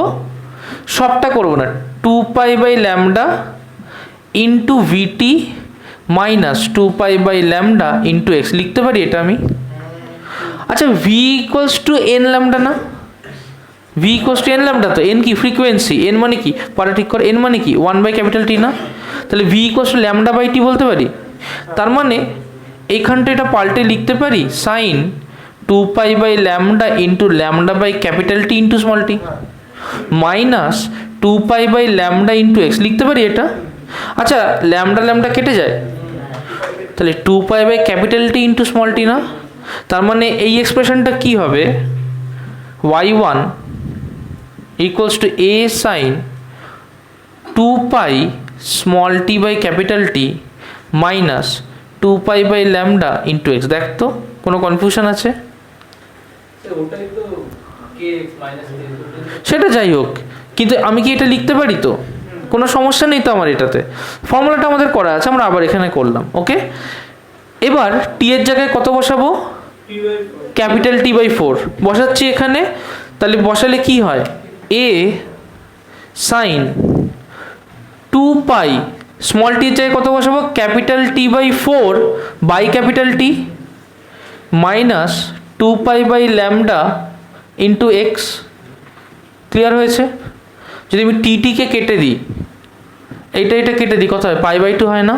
সবটা করব না। 2π/λ into v t minus 2π/λ into x লিখতে পারি এটা আমি। আচ্ছা, v equals to n lambda না? V equals to n lambda, তো এন কি? ফ্রিকোয়েন্সি। এন মানে কি? পারা ঠিক করে। এন মানে কি? 1/T না? তাহলে ভি ইকুয়ালস টু λ/T বলতে পারি। তার মানে এইখানটা এটা পাল্টে লিখতে পারি sine 2π/λ into λ/T into small t minus 2π/λ into x লিখতে পারি এটা। আচ্ছা, ল্যামডা কেটে যায়, তাহলে 2π/T ইন্টু স্মল টি না? তার মানে এই এক্সপ্রেশনটা কি হবে? y1 equals to a sine 2π small t/T minus 2π/λ into x. দেখ তো কোনো কনফিউশন আছে? সেটা যাই হোক, কিন্তু আমি কি এটা লিখতে পারি তো? কোনো সমস্যা নেই তো আমার এটাতে। ফর্মুলাটা আমাদের করা আছে, আমরা আবার এখানে করলাম। ওকে, এবার টি এর জায়গায় কত বসাবো? ক্যাপিটাল T/4 বসাচ্ছি এখানে। তাহলে বসালে কি হয়? a সাইন 2π স্মল টি এর জায়গায় কত বসাবো? Capital T/4 by capital T minus 2π/λ into x. Clear হয়েছে? যদি আমি টিকে কেটে দিই, এটা কেটে দিই, কত হয়? π/2 হয় না?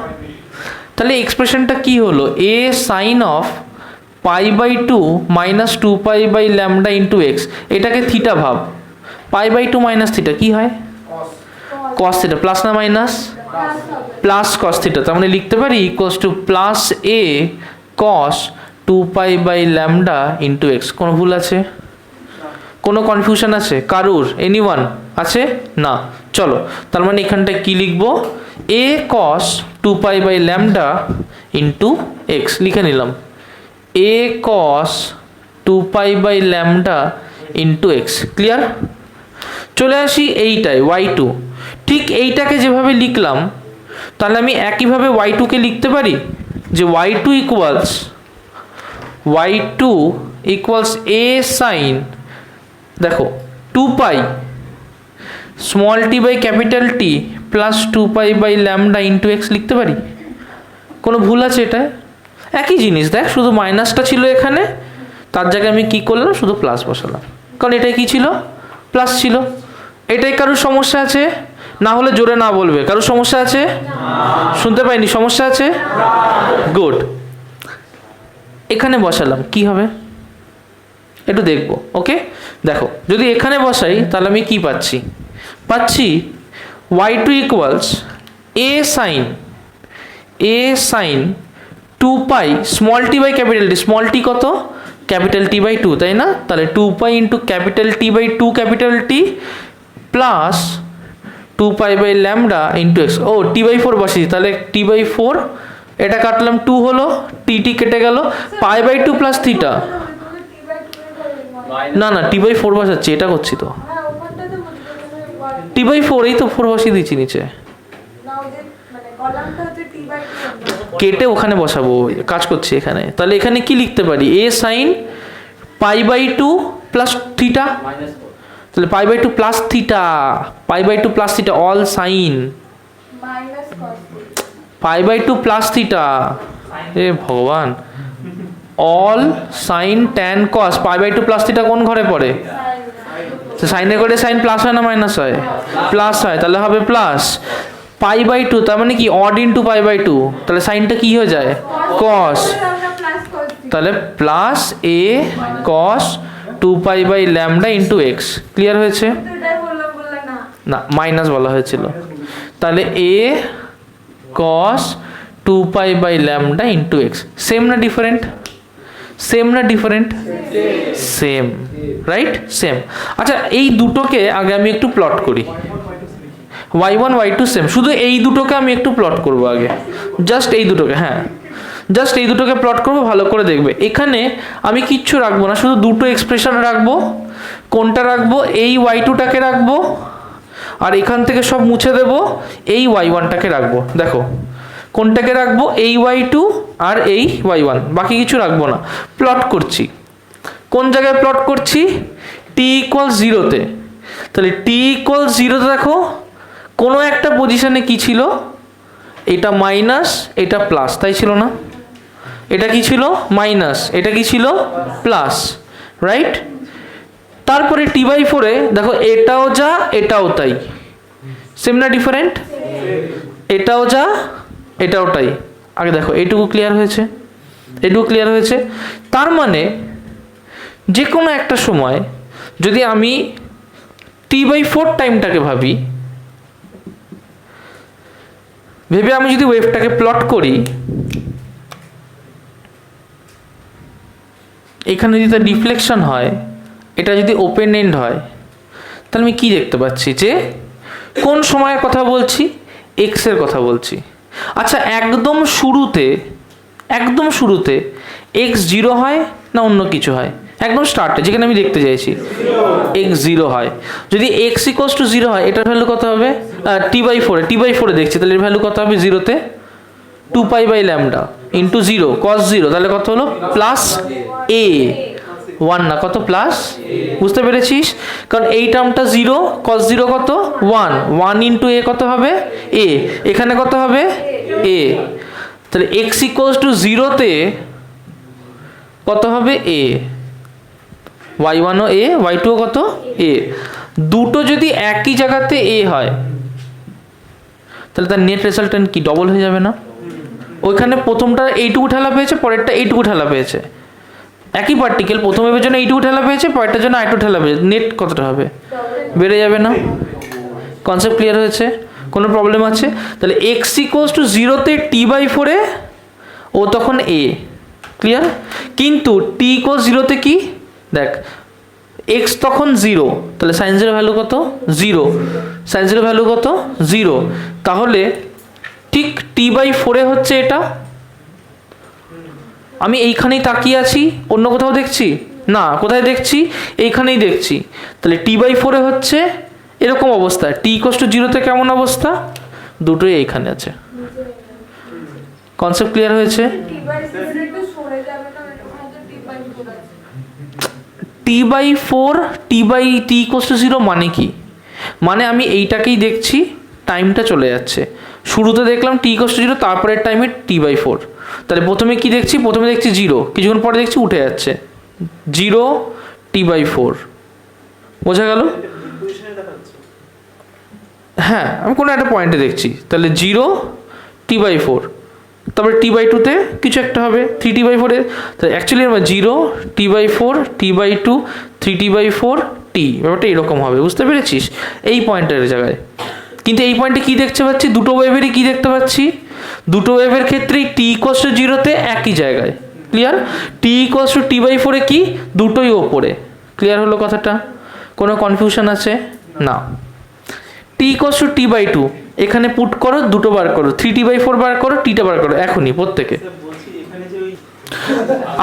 তাহলে এক্সপ্রেশনটা কি হলো? a sine of π/2 minus 2π/λ into x. এটাকে থিটা ভাব, π/2 মাইনাস থিটা কি হয়? Cos theta. প্লাস না মাইনাস? Plus cos theta. তার মানে লিখতে পারি equals to plus a cos 2π/λ into x. কোনো ভুল আছে? কোনো কনফিউশন আছে কারুর? এনিওয়ান আছে? না। চলো, তার মানে এখানটায় কি লিখবো? a cos 2π/λ ইন্টু এক্স লিখে নিলাম। a cos 2π/λ into x. Clear? চলে আসি এইটাই y2। ঠিক এইটাকে যেভাবে লিখলাম, তাহলে আমি একইভাবে y2কে লিখতে পারি যে y2 ইকুয়ালস a সাইন, দেখো 2π small t capital T plus 2π/λ into x লিখতে পারি। কোনো ভুল আছে এটা? একই জিনিস। দেখ, শুধু মাইনাসটা ছিল এখানে, তার জায়গায় আমি কি করলাম? শুধু প্লাস বসালাম, কারণ এটাই কি ছিল? প্লাস ছিল। এটাই কারোর সমস্যা আছে? না হলে জোরে না বলবে। কারোর সমস্যা আছে? শুনতে পাইনি। সমস্যা আছে? গুড। এখানে বসালাম, কি হবে একটু দেখবো। ওকে, দেখো, যদি এখানে বসাই তাহলে আমি কি পাচ্ছি? y2 equals a sine 2π small t capital T। Small T কত? ক্যাপিটাল T/2, তাই না? তাহলে 2π into capital T/2 capital T plus 2π/λ into x. ও T/4 বসিয়েছি, তাহলে T/4 এটা কাটলাম, 2 হলো, টি কেটে গেল, π/2 প্লাস থিটা। না T/4 বসাচ্ছি, এটা করছি তো। T/4 এই তো 4 বসিয়ে দিচ্ছি নিচে, কেটে ওখানে বসাবো, কাজ করছি এখানে। তাহলে এখানে কি লিখতে পারি? a সাইন π/2 প্লাস থিটা, তাহলে π/2 plus theta, π/2 plus theta all sine π/2 plus theta. এ ভগবান, all sine tan cos. π/2 plus theta কোন ঘরে পড়ে? তো সাইনের ঘরে সাইন প্লাস হয় না মাইনাস হয়? প্লাস হয়, তাহলে হবে প্লাস π/2, তার মানে কি অড ইন্টু π/2, তাহলে সাইনটা কি হয়ে যায় কস, তাহলে plus a cos 2π/λ into x. Clear হয়েছে? না, মাইনাস বলা হয়েছিল। তাহলে a cos 2π/λ into x. Same না ডিফারেন্ট? সেম না ডিফারেন্ট? Same, right? সেম। আচ্ছা, এই দুটোকে আগে আমি একটু প্লট করি। y1 y2 সেম, শুধু এই দুটোকে আমি একটু প্লট করব আগে, জাস্ট এই দুটোকে। হ্যাঁ, জাস্ট এই দুটোকে প্লট করব, ভালো করে দেখবে। এখানে আমি কিচ্ছু রাখবো না, শুধু দুটো এক্সপ্রেশন রাখবো। কোনটা রাখবো? এই y2টাকে রাখবো, আর এখান থেকে সব মুছে দেব, এই y1টাকে রাখবো। দেখো কোনটাকে রাখবো? এই y2 আর এই y1, বাকি কিছু রাখবো না। প্লট করছি, কোন জায়গায় প্লট করছি? t = 0-তে। তাহলে t = 0-তে দেখো কোনো একটা পজিশনে কি ছিল? এটা মাইনাস, এটা প্লাস, তাই ছিল না? এটা কি ছিল? মাইনাস, এটা কি ছিল? Plus, right? তারপরে t/4-এ দেখো এটাও যা এটাও তাই, সেম না ডিফারেন্ট? এটাও যা এটাও তাই। আগে দেখো এইটুকু ক্লিয়ার হয়েছে? এইটুকু ক্লিয়ার হয়েছে? তার মানে যে কোনো একটা সময় যদি আমি t/4 টাইমটাকে ভাবি, ভেবে আমি যদি ওয়েভটাকে প্লট করি, এখানে যদি তার ডিফ্লেকশন হয়, এটা যদি ওপেন এন্ড হয়, তাহলে আমি কি দেখতে পাচ্ছি? যে কোন সময়ের কথা বলছি? এক্স এর কথা বলছি। আচ্ছা, একদম শুরুতে এক্স 0 হয় না অন্য কিছু হয়? একদম স্টার্টে যেখানে আমি দেখতে চাইছি এক্স 0 হয়। যদি এক্স = 0 হয়, এটার ভ্যালু কত হবে? t/4-এ দেখছি, তাহলে এর ভ্যালু কত হবে 0-তে? 2π/λ ইন্টু 0 cos 0, তাহলে কত হলো? প্লাস a 1 না, কত? প্লাস। বুঝতে পেরেছিস? কারণ এই টার্মটা 0, cos 0 কত? 1 ইন্টু a কত হবে? a। এখানে কত হবে? a। তাহলে x = 0-তে কত হবে? a। y1 O a, y2 ও কত? a। দুটো যদি একই জায়গাতে a হয়, তাহলে তার নেট রেজাল্টেন্ট কি ডবল হয়ে যাবে না? ওইখানে প্রথমটা এইটুকু ঠেলা পেয়েছে, পরেরটা এইটুকু ঠেলা পেয়েছে। একই পার্টিকেল, প্রথম ওয়েভের জন্য এইটুকু ঠেলা পেয়েছে, পরেরটার জন্য আরেকটু ঠেলা পেয়েছে, নেট কতটা হবে? বেড়ে যাবে না? কনসেপ্ট ক্লিয়ার হয়েছে? কোনো প্রবলেম আছে? তাহলে x = 0-তে t/4-এ ও তখন a। ক্লিয়ার? কিন্তু t = 0-তে কি? দেখ x তখন 0, তাহলে sin 0 ভ্যালু কত? 0। sin 0 ভ্যালু কত? 0। তাহলে ঠিক t/4-এ হচ্ছে এটা। আমি এইখানেই তাকিয়ে আছি, অন্য কোথাও দেখছি না। কোথায় দেখছি? এইখানেই দেখছি। তাহলে t/4-এ হচ্ছে এরকম অবস্থা। t = 0-তে কেমন অবস্থা? দুটোই এইখানে আছে। কনসেপ্ট ক্লিয়ার হয়েছে? t/4 t = 0 মানে কি? মানে আমি এইটাকেই দেখছি, টাইমটা চলে যাচ্ছে। শুরুতে দেখলাম t = 0, তারপরের টাইমে t/4। তাহলে প্রথমে কি দেখছি? প্রথমে দেখছি 0, কিছুক্ষণ পরে দেখছি উঠে যাচ্ছে 0 t/4। বোঝা গেল? হ্যাঁ, আমি কোনো একটা পয়েন্টে দেখছি, তাহলে 0 t/4, তারপরে t/2-তে কিছু একটা হবে 3t/4-এ। তাহলে অ্যাকচুয়ালি আমার 0 t/4 t/2 3t/4 t, ব্যাপারটা এরকম হবে। বুঝতে পেরেছিস? এই পয়েন্টের জায়গায়। কিন্তু এই পয়েন্টে কি দেখতে পাচ্ছি? দুটো ওয়েভেরই কি দেখতে পাচ্ছি? দুটো ওয়েভের ক্ষেত্রেই t = 0-তে একই জায়গায়। ক্লিয়ার? t = t/4-এ কি? দুটোই ওপরে। ক্লিয়ার হলো কথাটা? কোনো কনফিউশন আছে? না। t = t/2, এখানে পুট করো, দুটো বার করো, 3t/4 বার করো, tটা বার করো এখনই প্রত্যেকে।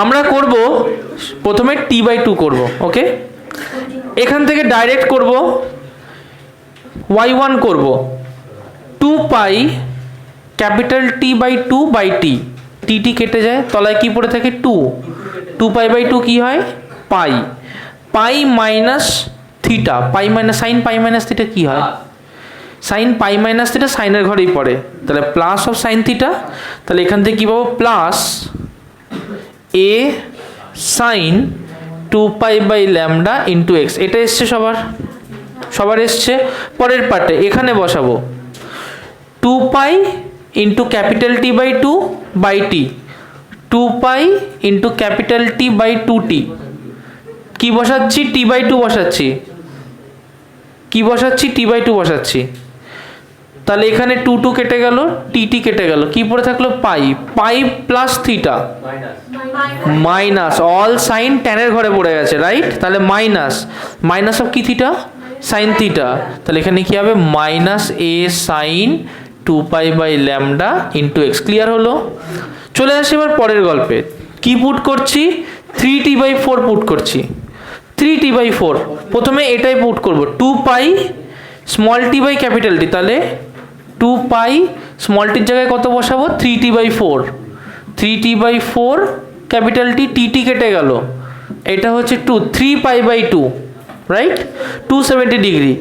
আমরা করব প্রথমে t/2 করব। ওকে, এখান থেকে ডাইরেক্ট করব y1 করব 2π T/2/t। টি কেটে যায়, তলায় কি পড়ে থাকে? 2। 2π/2 কি হয়? Pi. Pi minus theta, pi minus sine pi minus theta কি হয়? সাইন পাই মাইনাস থিটা সাইনের ঘরেই পড়ে, তাহলে প্লাস অফ সাইন থিটা। তাহলে এখান থেকে কি পাবো? Plus a sine 2π/λ into x. এটা এসছে সবার এসছে। পরের পার্টে এখানে বসাবো 2π into capital T by 2 by T, 2π into capital T by 2t। কি বসাচ্ছি? টি বাই 2 বসাচ্ছি। কি বসাচ্ছি? টি বাই 2 বসাচ্ছি। তাহলে এখানে 2 কেটে গেল, টি কেটে গেল, কি পড়ে থাকলো? Pi plus theta minus all sine ট্যানের ঘরে পড়ে গেছে, রাইট? তাহলে মাইনাস অফ কি থিটা? Sine theta. তাহলে এখানে কি হবে? Minus a sine 2π/λ into x. Clear হলো? চলে আসি এবার পরের গল্পে। কি পুট করছি? 3t/4 পুট করছি। 3t/4 প্রথমে এটাই পুট করব, 2π small T by capital T. তাহলে 2π স্মল টির জায়গায় কত বসাবো? 3t/4, 3t/4 ক্যাপিটাল টি কেটে গেল, এটা হচ্ছে 3π/2, right? 270 degree,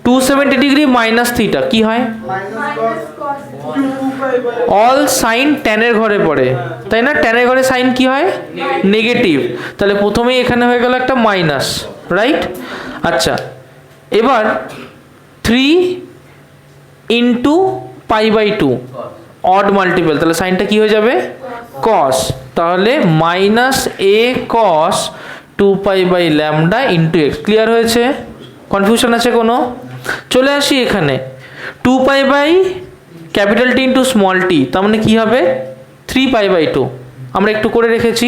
270 degree minus theta কি হয়? অল সাইন ট্যানের ঘরে পড়ে, তাই না? ট্যানের ঘরে সাইন কি হয়? নেগেটিভ। তাহলে প্রথমেই এখানে হয়ে গেল একটা মাইনাস, রাইট? আচ্ছা, এবার 3 ইন্টু π/2 অড মাল্টিপল, তাহলে সাইনটা কি হয়ে যাবে? কস। তাহলে মাইনাস এ কস 2π/λ ইন্টু এক্স। ক্লিয়ার হয়েছে? কনফিউশন আছে কোনো? চলে আসি এখানে 2π ক্যাপিটাল টি ইন্টু স্মল টি, তার মানে কি হবে? 3π/2। আমরা একটু করে রেখেছি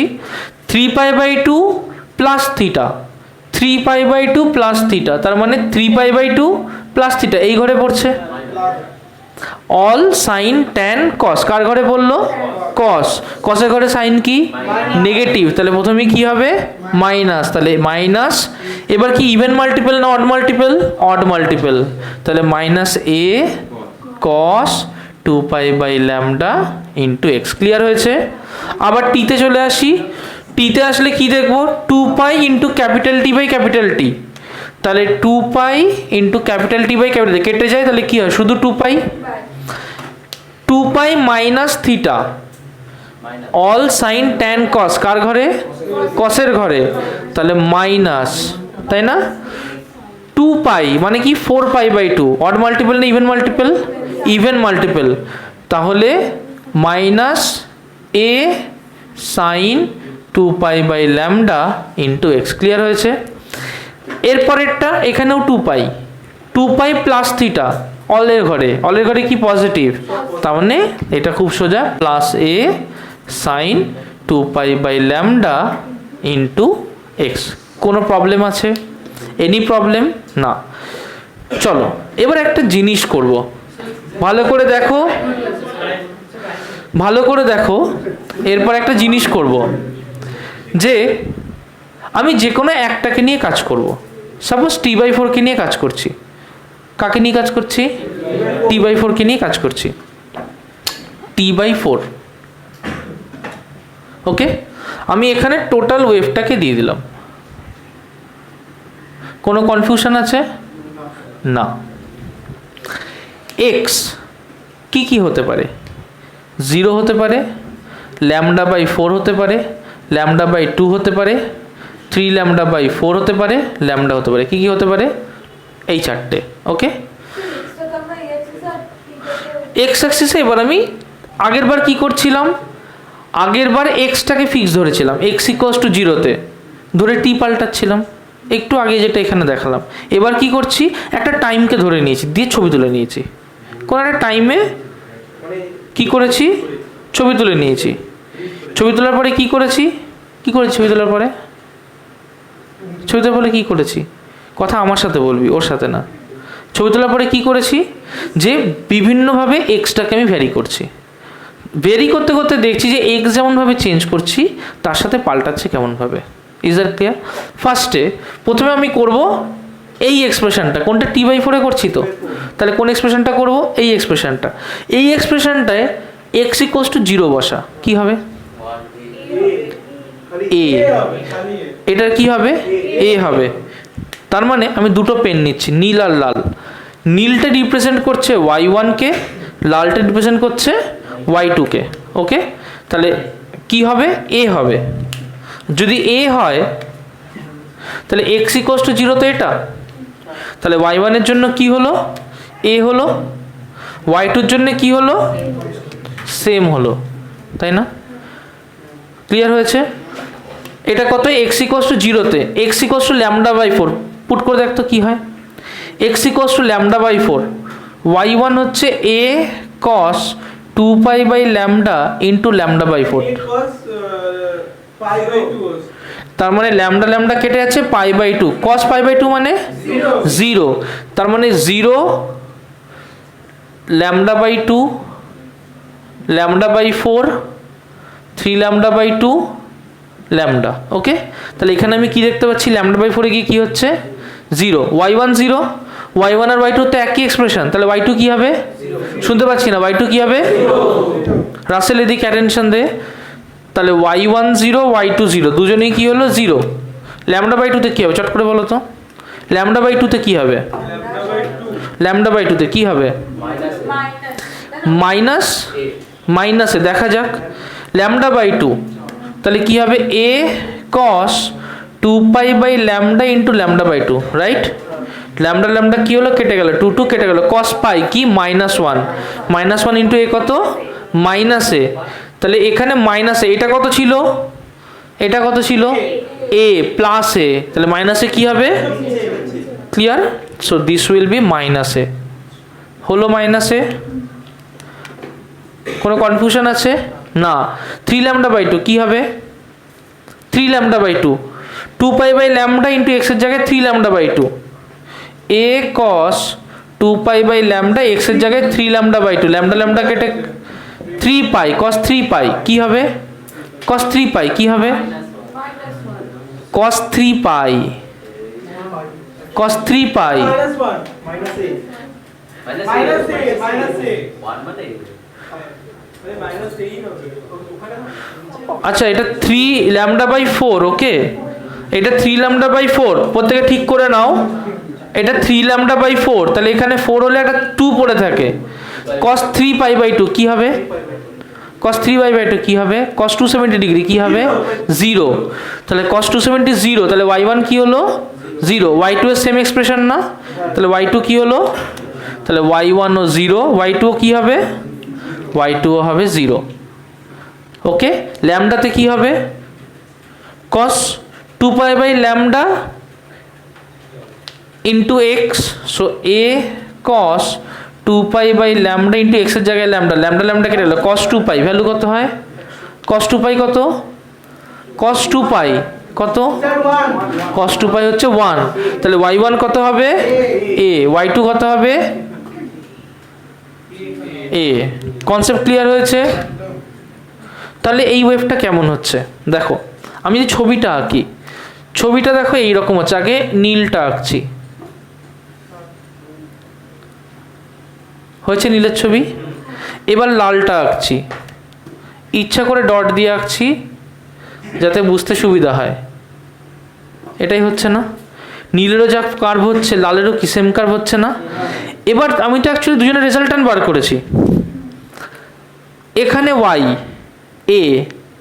3π/2 প্লাস থিটা, 3π/2 প্লাস থিটা, তার মানে 3π/2 প্লাস থিটা এই ঘরে পড়ছে। অল সাইন ট্যান কস কার ঘরে পড়লো? কস। কসের ঘরে সাইন কি? নেগেটিভ। তাহলে প্রথমে কি হবে? মাইনাস। তাহলে মাইনাস, এবার কি ইভেন মাল্টিপল না অড মাল্টিপল? Odd multiple. তাহলে মাইনাস এ কস 2π/λ ইন্টু এক্স। ক্লিয়ার হয়েছে? আবার টিতে চলে আসি। টিতে আসলে কি দেখবো? 2π into capital T by capital T. তাহলে 2π into capital T by capital কেটে যায়, তাহলে কি হয়? শুধু 2π minus theta all sine tan cos কার ঘরে? কসের ঘরে। তাহলে মাইনাস, তাই না? 2π মানে কি? 4π/2। অড মাল্টিপল না ইভেন মাল্টিপল? Even multiple. তাহলে minus a sine 2π/λ into x. Clear হয়েছে? এরপরেরটা এখানেও 2π প্লাস থিটা অলের ঘরে কি? পজিটিভ। তার মানে এটা খুব সোজা, প্লাস এ সাইন 2π/λ ইন্টু এক্স। কোনো প্রবলেম আছে? Any problem? না। চলো এবার একটা জিনিস করব, ভালো করে দেখো। এরপর একটা জিনিস করব যে আমি যে কোনো একটাকে নিয়ে কাজ করব। সাপোজ t/4 কে নিয়ে কাজ করছি। কাকে নিয়ে কাজ করছি? t/4 কে নিয়ে কাজ করছি। t/4, ওকে। আমি এখানে টোটাল ওয়েভটাকে দিয়ে দিলাম। কোনো কনফিউশন আছে? না। এক্স কি হতে পারে? 0 হতে পারে, λ/4 হতে পারে, λ/2 হতে পারে, 3λ/4 হতে পারে, ল্যামডা হতে পারে। কি হতে পারে? এই চারটে, ওকে। এক্স অ্যাক্সিসে এবার আমি আগের বার কি করছিলাম? আগের বার এক্সটাকে ফিক্স ধরেছিলাম, এক্স ইকুয়ালস টু 0-তে ধরে টি পাল্টাচ্ছিলাম, একটু আগে যেটা এখানে দেখালাম। এবার কি করছি? একটা টাইমকে ধরে নিয়েছি, দিয়ে ছবি তুলে নিয়েছি। কোনো একটা টাইমে কি করেছি? ছবি তুলে নিয়েছি। ছবি তোলার পরে কি করেছি? ছবি তোলার পরে কি করেছি? কথা আমার সাথে বলবি, ওর সাথে না। ছবি তোলার পরে কি করেছি? যে বিভিন্নভাবে এক্সটাকে আমি ভ্যারি করছি। ভ্যারি করতে করতে দেখছি যে এক্স যেমনভাবে চেঞ্জ করছি তার সাথে পাল্টাচ্ছে কেমনভাবে। Is that clear? প্রথমে আমি করব এই এক্সপ্রেশনটা, কোনটা? t/4 করছি তো, তাহলে কোন এক্সপ্রেশনটা করব? এই এক্সপ্রেশনটা। এই এক্সপ্রেশনটায় এক্স ইকুয়ালস টু 0 বসা, কি হবে? এ। এটার কি হবে? এ হবে। তার মানে আমি দুটো পেন নিচ্ছি, নীল আর লাল। নীলটা রিপ্রেজেন্ট করছে y1-কে, লালটা রিপ্রেজেন্ট করছে y2-কে, ওকে। তাহলে কি হবে? এ হবে। যদি এ হয় তাহলে এক্স ইকোয়াস টু জিরো তো এটা, তাহলে ওয়াই ওয়ানের জন্য কি হলো, এ হলো, ওয়াই টুর জন্য কি হলো, সেম হলো, তাই না? ক্লিয়ার হয়েছে? এটা কত, এক্স ইকোয়াস টু জিরোতে x equals to lambda by four, put করে দেখতো কি হয়, x equals to lambda by four, y one হচ্ছে a cos 2 pi by lambda into lambda by four, তার মানে ল্যামডা ল্যামডা কেটে যাচ্ছে, pi by two, cos pi by two মানে জিরো, তার মানে zero lambda by two lambda by four 3 lambda by two lambda. Okay, তাহলে এখানে আমি কি দেখতে পাচ্ছি, ল্যামডা বাই ফোরে গিয়ে কি হচ্ছে, zero, y one zero, y one আর ওয়াই টু তো একই এক্সপ্রেশন, তাহলে ওয়াই টু কি হবে, শুনতে পাচ্ছি না, ওয়াই টু কি হবে, রাসেল এদিকে অ্যাটেনশন দে, তাহলে y one zero y two zero, দুজনেই কি হলো জিরো, ল্যামডা বাই টুতে কী হবে চট করে বলো তো, ল্যামডা বাই টুতে কী হবে, ল্যামডা বাই টুতে কী হবে, মাইনাস, মাইনাসে দেখা যাক, ল্যামডা বাই টু, তাহলে কী হবে, a cos 2 pi by lambda into lambda by two, right? Lambda lambda কী হলো, কেটে গেল, টু টু কেটে গেল, কস পাই কি মাইনাস ওয়ান ইন্টু এ কত, মাইনাসে, তাহলে এখানে মাইনাসে, এটা কত ছিল, এটা কত ছিল, এ প্লাস এ, তাহলে মাইনাসে কি হবে, clear? So this will be মাইনাসে, হলো মাইনাসে, কোনো কনফিউশন আছে না? 3 ল্যামডা বাই টু কী হবে, 3 lambda by two, 2 pi by lambda into এক্সের জায়গায় 3 lambda by two, a cos 2 pi by lambda এক্সের জায়গায় 3 lambda by two, lambda lambda কেটে 3 পাই, কস 3 পাই কি হবে, কস 3 পাই কি হবে, কস 3 পাই, কস 3 পাই, আচ্ছা এটা 3 ল্যামডা বাই 4, ওকে, এটা 3 ল্যামডা বাই 4, প্রত্যেকে ঠিক করে নাও, এটা 3 ল্যামডা বাই 4, তাহলে এখানে 4 হলে একটা 2 পড়ে থাকে, cos 3 পাই বাই 2 কি হবে, cos 3 পাই বাই 2 কি হবে, cos 270 ডিগ্রি কি হবে, 0, তাহলে cos 270 0, তাহলে y1 কি হলো 0, y2 এর সেম এক্সপ্রেশন না, তাহলে y2 কি হলো, তাহলে y1 ও 0, y2 কি হবে, y2 হবে 0। ওকে, ল্যামডাতে কি হবে, cos 2 pi by lambda into x, so a cos 2 pi by lambda into এক্সের জায়গায় ল্যামডা, ল্যামডা ল্যামডা কেটে গেল, cos 2 পাই ভ্যালু কত হয়, cos 2 পাই কত, cos 2 পাই কত, cos 2 পাই হচ্ছে 1, তাহলে y1 কত হবে, a, y2 কত হবে, a। কনসেপ্ট ক্লিয়ার হয়েছে? তাহলে এই ওয়েভটা কেমন হচ্ছে দেখো, আমি যে ছবিটা আঁকি, ছবিটা দেখো এইরকম হচ্ছে, আগে নীলটা আঁকছি, হয়েছে নীলের ছবি, এবার লালটা আঁকছি, ইচ্ছা করে ডট দিয়ে আঁকছি যাতে বুঝতে সুবিধা হয়, এটাই হচ্ছে না, নীলেরও যা কার্ভ হচ্ছে লালেরও কি সেম কার্ভ হচ্ছে না? এবার আমি তো অ্যাকচুয়ালি দুজনের রেজাল্টান্ট বার করেছি, এখানে ওয়াই এ,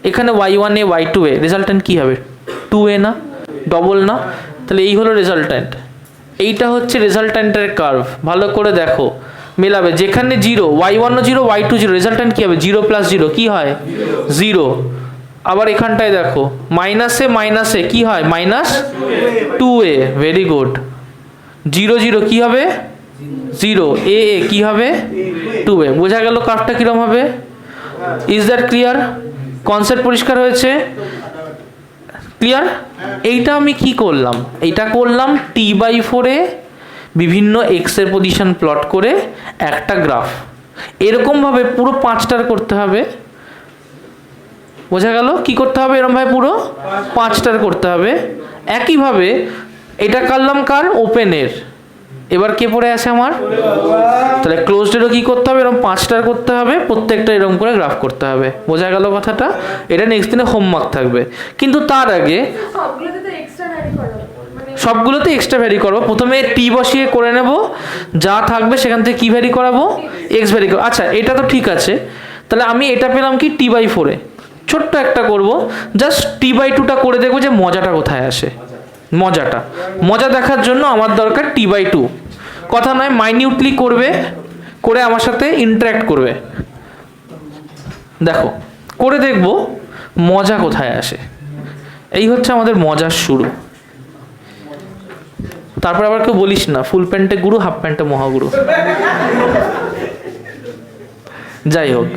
এখানে y1 এ y2 এ, রেজাল্ট্যান্ট কি হবে 2a না, ডবল না, তাহলে এই হলো রেজাল্ট্যান্ট, এইটা হচ্ছে রেজাল্ট্যান্টের কার্ভ, ভালো করে দেখো মেলাবে, যেখানে 0, y1 ও 0 y2 0, রেজাল্ট্যান্ট কি হবে 0 প্লাস 0 কি হয় 0, আবার এখানটায় দেখো মাইনাসে মাইনাসে কি হয় মাইনাস 2a, ভেরি গুড, 0 0 কি হবে 0, a a কি হবে 2a, বোঝা গেল কার্ভটা কিরম হবে? Is that clear? কনসেপ্ট পরিষ্কার হয়েছে? ক্লিয়ার? এইটা আমি কি করলাম, এইটা করলাম t/4 এ বিভিন্ন এক্স এর পজিশন প্লট করে একটা গ্রাফ, এরকম ভাবে পুরো 5টার করতে হবে, বোঝা গেল কি করতে হবে, এরকম ভাবে পুরো 5টার করতে হবে। একইভাবে এটা করলাম কার, ওপেনের, এবার কে পড়ে আছে আমার, তাহলে ক্লোজডেরও কি করতে হবে, এরকম 5টার করতে হবে, প্রত্যেকটা এরকম করে গ্রাফ করতে হবে, বোঝা গেল কথাটা? এটা নেক্সট দিনে হোমওয়ার্ক থাকবে, কিন্তু তার আগে সবগুলোতে এক্সট্রা ভ্যারি করবো, প্রথমে টি বসিয়ে করে নেব, যা থাকবে সেখান থেকে কি ভ্যারি করাবো, এক্স ভ্যারি করবো। আচ্ছা এটা তো ঠিক আছে, তাহলে আমি এটা পেলাম কি t/4 এ, ছোট্ট একটা করব, জাস্ট t/2টা করে দেখবো যে মজাটা কোথায় আসে, মজাটা, মজা দেখার জন্য আমার দরকার t/2। কথা নয়, মাইনিউটলি করবে, করে আমার সাথে ইন্টারঅ্যাক্ট করবে। দেখো করে দেখবো মজা কোথায় আসে। এই হচ্ছে আমাদের মজার শুরু। তারপর আবার কেউ বলিস না ফুল প্যান্টে গুরু হাফ প্যান্টে মহাগুরু। যাই হোক,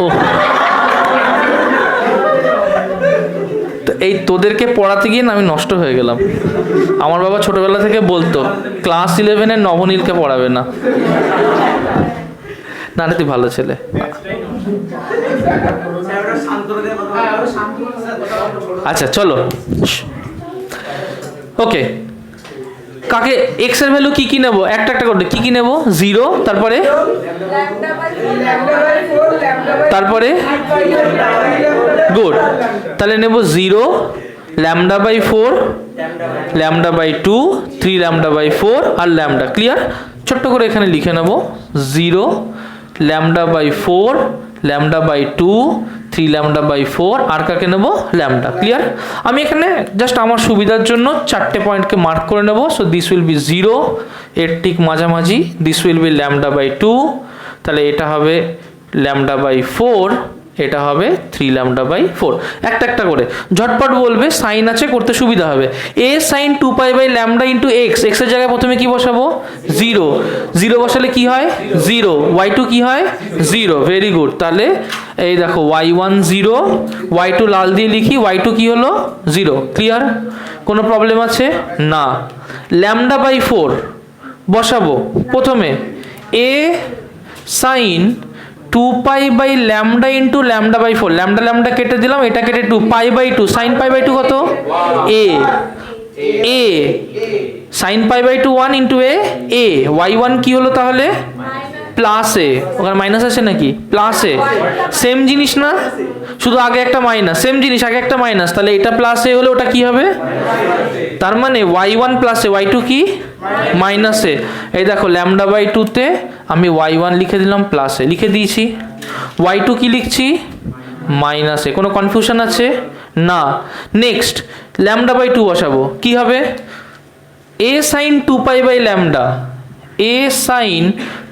ও তো এই তোদেরকে পড়াতে গিয়ে না আমি নষ্ট হয়ে গেলাম। আমার বাবা ছোটবেলা থেকে বলতো ক্লাস 11-এর নবনীলকে পড়াবে না। না তুই ভালো ছেলে। আচ্ছা চলো, ওকে। কাকে এক্স এর ভ্যালু কি কি নেব, একটা একটা করে কি কি নেব? 0, তারপরে গুড, তাহলে নেব 0 λ/4 λ/2 3 λ/4 আর ল্যামডা। ক্লিয়ার? ছোট্ট করে এখানে লিখে নেব 0 λ/4 λ/2 3 λ/4 আর কাকে নেব? ল্যামডা। ক্লিয়ার? আমি এখানে জাস্ট আমার সুবিধার জন্য 4টে পয়েন্টকে মার্ক করে নেব। সো দিস উইল বি 0, এর ঠিক মাঝামাঝি দিস উইল বি λ/2, তাহলে এটা হবে λ/4, এটা হবে 3 λ/4। একটা একটা করে ঝটপট বলবে, সাইন আছে করতে সুবিধা হবে। a sin 2π/λ ইন্টু এক্স, এক্সের জায়গায় প্রথমে কি বসাবো? 0, 0 বসালে কি হয়? 0, y2 কি হয়? 0। ভেরি গুড, তাহলে এই দেখো y1 0, y2 লাল দিয়ে লিখি, y2 কি হলো? 0। ক্লিয়ার? কোনো প্রবলেম আছে? না। λ/4 বসাবো প্রথমে, a sin 2π/λ ইন্টু λ/4, λ কেটে দিলাম, এটা কেটে 2 π/2, sin π/2 কত? a sin π/2 1 into a, y1 কি হলো তাহলে? প্লাস এ, ওখানে মাইনাস আছে নাকি? প্লাস এ, সেম জিনিস না, শুধু আগে একটা মাইনাস, সেম জিনিস আগে একটা মাইনাস, তাহলে এটা প্লাস এ হলে ওটা কি হবে? তার মানে y1 প্লাস এ, y2 কি? মাইনাস এ। এই দেখো λ/2 তে আমি y1 লিখে দিলাম প্লাস এ, লিখে দিয়েছি। y2 কি লিখছি? মাইনাস এ। কোনো কনফিউশন আছে? না। নেক্সট λ/2 বসাবো, কি হবে? a sin 2π/λ, a sin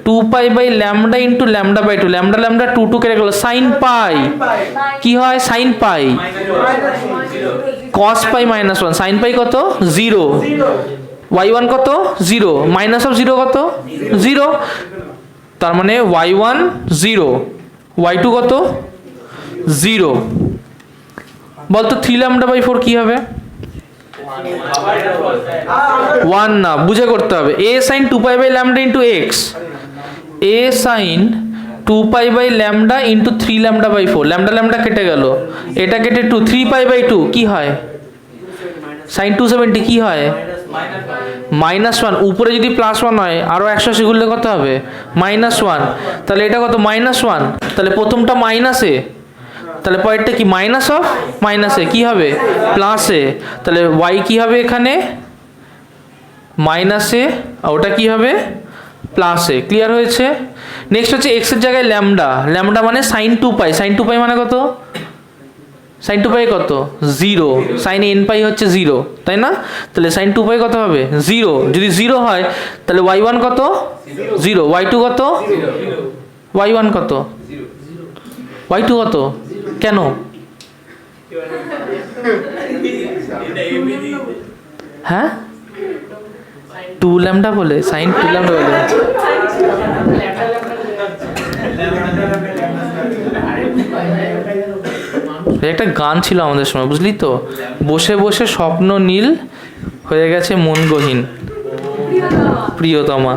2π/λ into λ/2, λ 2 কেটে গেল, sin পাই কি হয়? sin পাই cos পাই মাইনাস 1, sin পাই কত? 0, y1 কত? 0, মাইনাস অফ 0 কত? 0, তার মানে y1 0, y2 কত? 0। বলতো 3 λ/4 কি হবে? 1 না, বুঝে করতে হবে। a sin 2π/λ into x, a sin 2π/λ into 3 λ/4, λ কেটে গেল, এটা কেটে 2, 3π/2 কি হয়? sin 270 কি হয়? -1। উপরে যদি +1 হয় আরো 180 গুণলে কত হবে? -1। তাহলে এটা কত? -1। তাহলে প্রথমটা মাইনাসে, তাহলে পরেরটা কি? মাইনাস অফ মাইনাসে কি হবে? প্লাসে। তাহলে y কি হবে এখানে? মাইনাসে, আর ওটা কি হবে? প্লাসে। ক্লিয়ার হয়েছে? নেক্সট হচ্ছে x এর জায়গায় ল্যামডা, ল্যামডা মানে sin 2π, sin 2π মানে কত? sin 2π কত? 0, sin nπ হচ্ছে 0, তাই না? তাহলে sin 2π কত হবে? 0। যদি 0 হয় তাহলে y1 কত? 0, y2 কত? y1 কত? y2 কত? কেন? হ্যাঁ 2 λ বলে, sin 2 λ বলে। একটা গান ছিল আমাদের সময়, বুঝলি তো? বসে বসে স্বপ্ন নীল হয়ে গেছে মন গহীন প্রিয়তমা।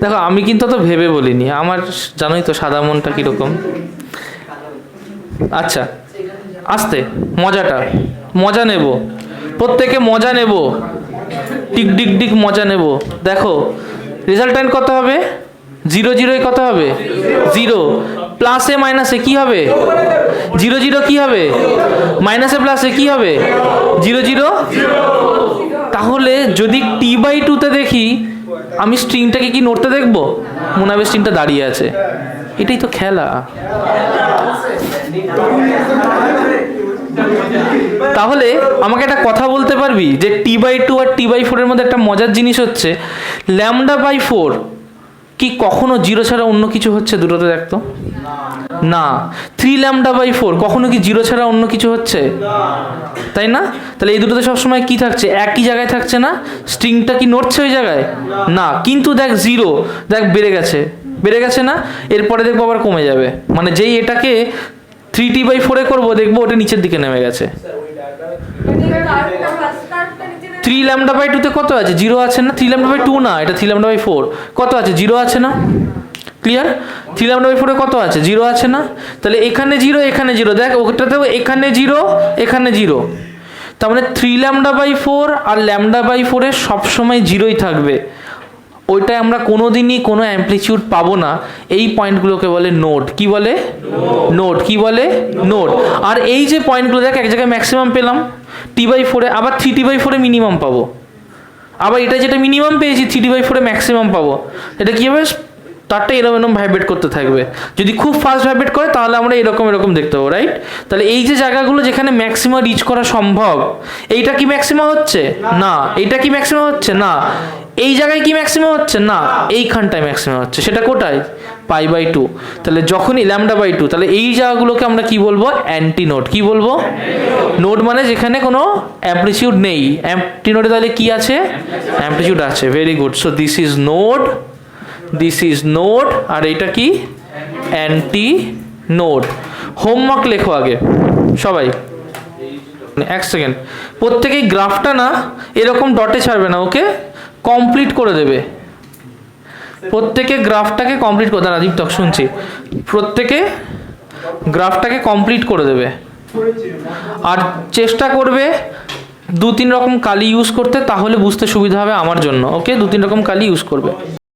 দেখো আমি কিন্তু তো ভেবে বলিনি, আমার জানোই তো সাদা মনটা কিরকম। আচ্ছা আস্তে, মজা নেব, প্রত্যেকে মজা নেব, টিক ডিক ডিক মজা নেব। দেখো রেজাল্ট্যান্ট কত হবে? 0 0 কত হবে? 0, প্লাসে মাইনাসে কি হবে? 0 0 কি হবে? মাইনাসে প্লাসে কি হবে? 0 0। তাহলে যদি t/2 তে দেখি, আমি স্ট্রিংটাকে কি নড়তে দেখবো? মনে হবে স্ট্রিংটা দাঁড়িয়ে আছে। এটাই তো খেলা। তাহলে আমাকে একটা কথা বলতে পারবি যে t/2 আর t/4 এর মধ্যে একটা মজার জিনিস হচ্ছে λ/4 কি কখনো 0 ছাড়া অন্য কিছু হচ্ছে দুটোতে দেখতো না। 3λ/4 কখনো কি 0 ছাড়া অন্য কিছু হচ্ছে তাই না? তাহলে এই দুটোতে সবসময় কি থাকছে, একই জায়গায় থাকছে না? স্ট্রিংটা কি নড়ছে ওই জায়গায় না, কিন্তু দেখ 0 দেখ বেড়ে গেছে না, এরপরে দেখবো আবার কমে যাবে, মানে যেই এটাকে 3t/4 করবো দেখবো ওটা নিচের দিকে নেমে গেছে। 3λ/2 তে কত আছে, 0 আছে না? 3λ/2 না, এটা 3λ/4 কত আছে, 0 আছে না? ক্লিয়ার? 3λ/4 এ কত আছে, 0 আছে না? তাহলে এখানে 0 এখানে 0, দেখ ওটাতেও এখানে 0 এখানে 0, তার মানে 3λ/4 আর λ/4 এর সবসময় 0ই থাকবে, ওইটাই আমরা কোনোদিনই কোনো অ্যামপ্লিটিউড পাবো না। এই পয়েন্টগুলোকে বলে নোড। কি বলে? নোড। কি বলে? নোড। আর এই যে পয়েন্টগুলো দেখ এক জায়গায় ম্যাক্সিমাম পেলাম t/4 এ, আবার 3t/4 এ মিনিমাম পাবো, আবার এটা যেটা মিনিমাম পেয়েছি 3t/4 এ ম্যাক্সিমাম পাবো। এটা কি হবে, তারটা এরকম ভাইব্রেট করতে থাকবে। যদি খুব ফাস্ট ভাইব্রেট করে তাহলে আমরা এরকম দেখতে পাবো, রাইট? তাহলে এই যে জায়গাগুলো যেখানে ম্যাক্সিমা রিচ করা সম্ভব, এইটা কি ম্যাক্সিমা হচ্ছে না, এইটা কি ম্যাক্সিমা হচ্ছে না, এই জায়গায় কি ম্যাক্সিমা হচ্ছে না, এইখানটায় ম্যাক্সিমা হচ্ছে, সেটা কোটায় π/2। তাহলে যখনই λ/2, তাহলে এই জায়গাগুলোকে আমরা কি বলবো, অ্যান্টি নোড। কি বলবো? নোড মানে যেখানে কোনো অ্যামপ্লিটিউড নেই। অ্যান্টি নোডে তাহলে কি আছে, অ্যামপ্লিটিউড আছে। Very good. So this is node, this is node, আর এটা কি, অ্যান্টি নোড। হোমওয়ার্ক লেখো আগে সবাই, 1 সেকেন্ড। প্রত্যেকেই গ্রাফটা না এরকম ডটে ছাড়বে না, ওকে, কমপ্লিট করে দেবে। প্রত্যেকে গ্রাফটাকে কমপ্লিট করে, দাঁড়া দীপ্তক শুনছি, প্রত্যেকে গ্রাফটাকে কমপ্লিট করে দেবে। আর চেষ্টা করবে 2-3 রকম কালি ইউজ করতে, তাহলে বুঝতে সুবিধা হবে আমার জন্য, ওকে? 2-3 রকম কালি ইউজ করবে।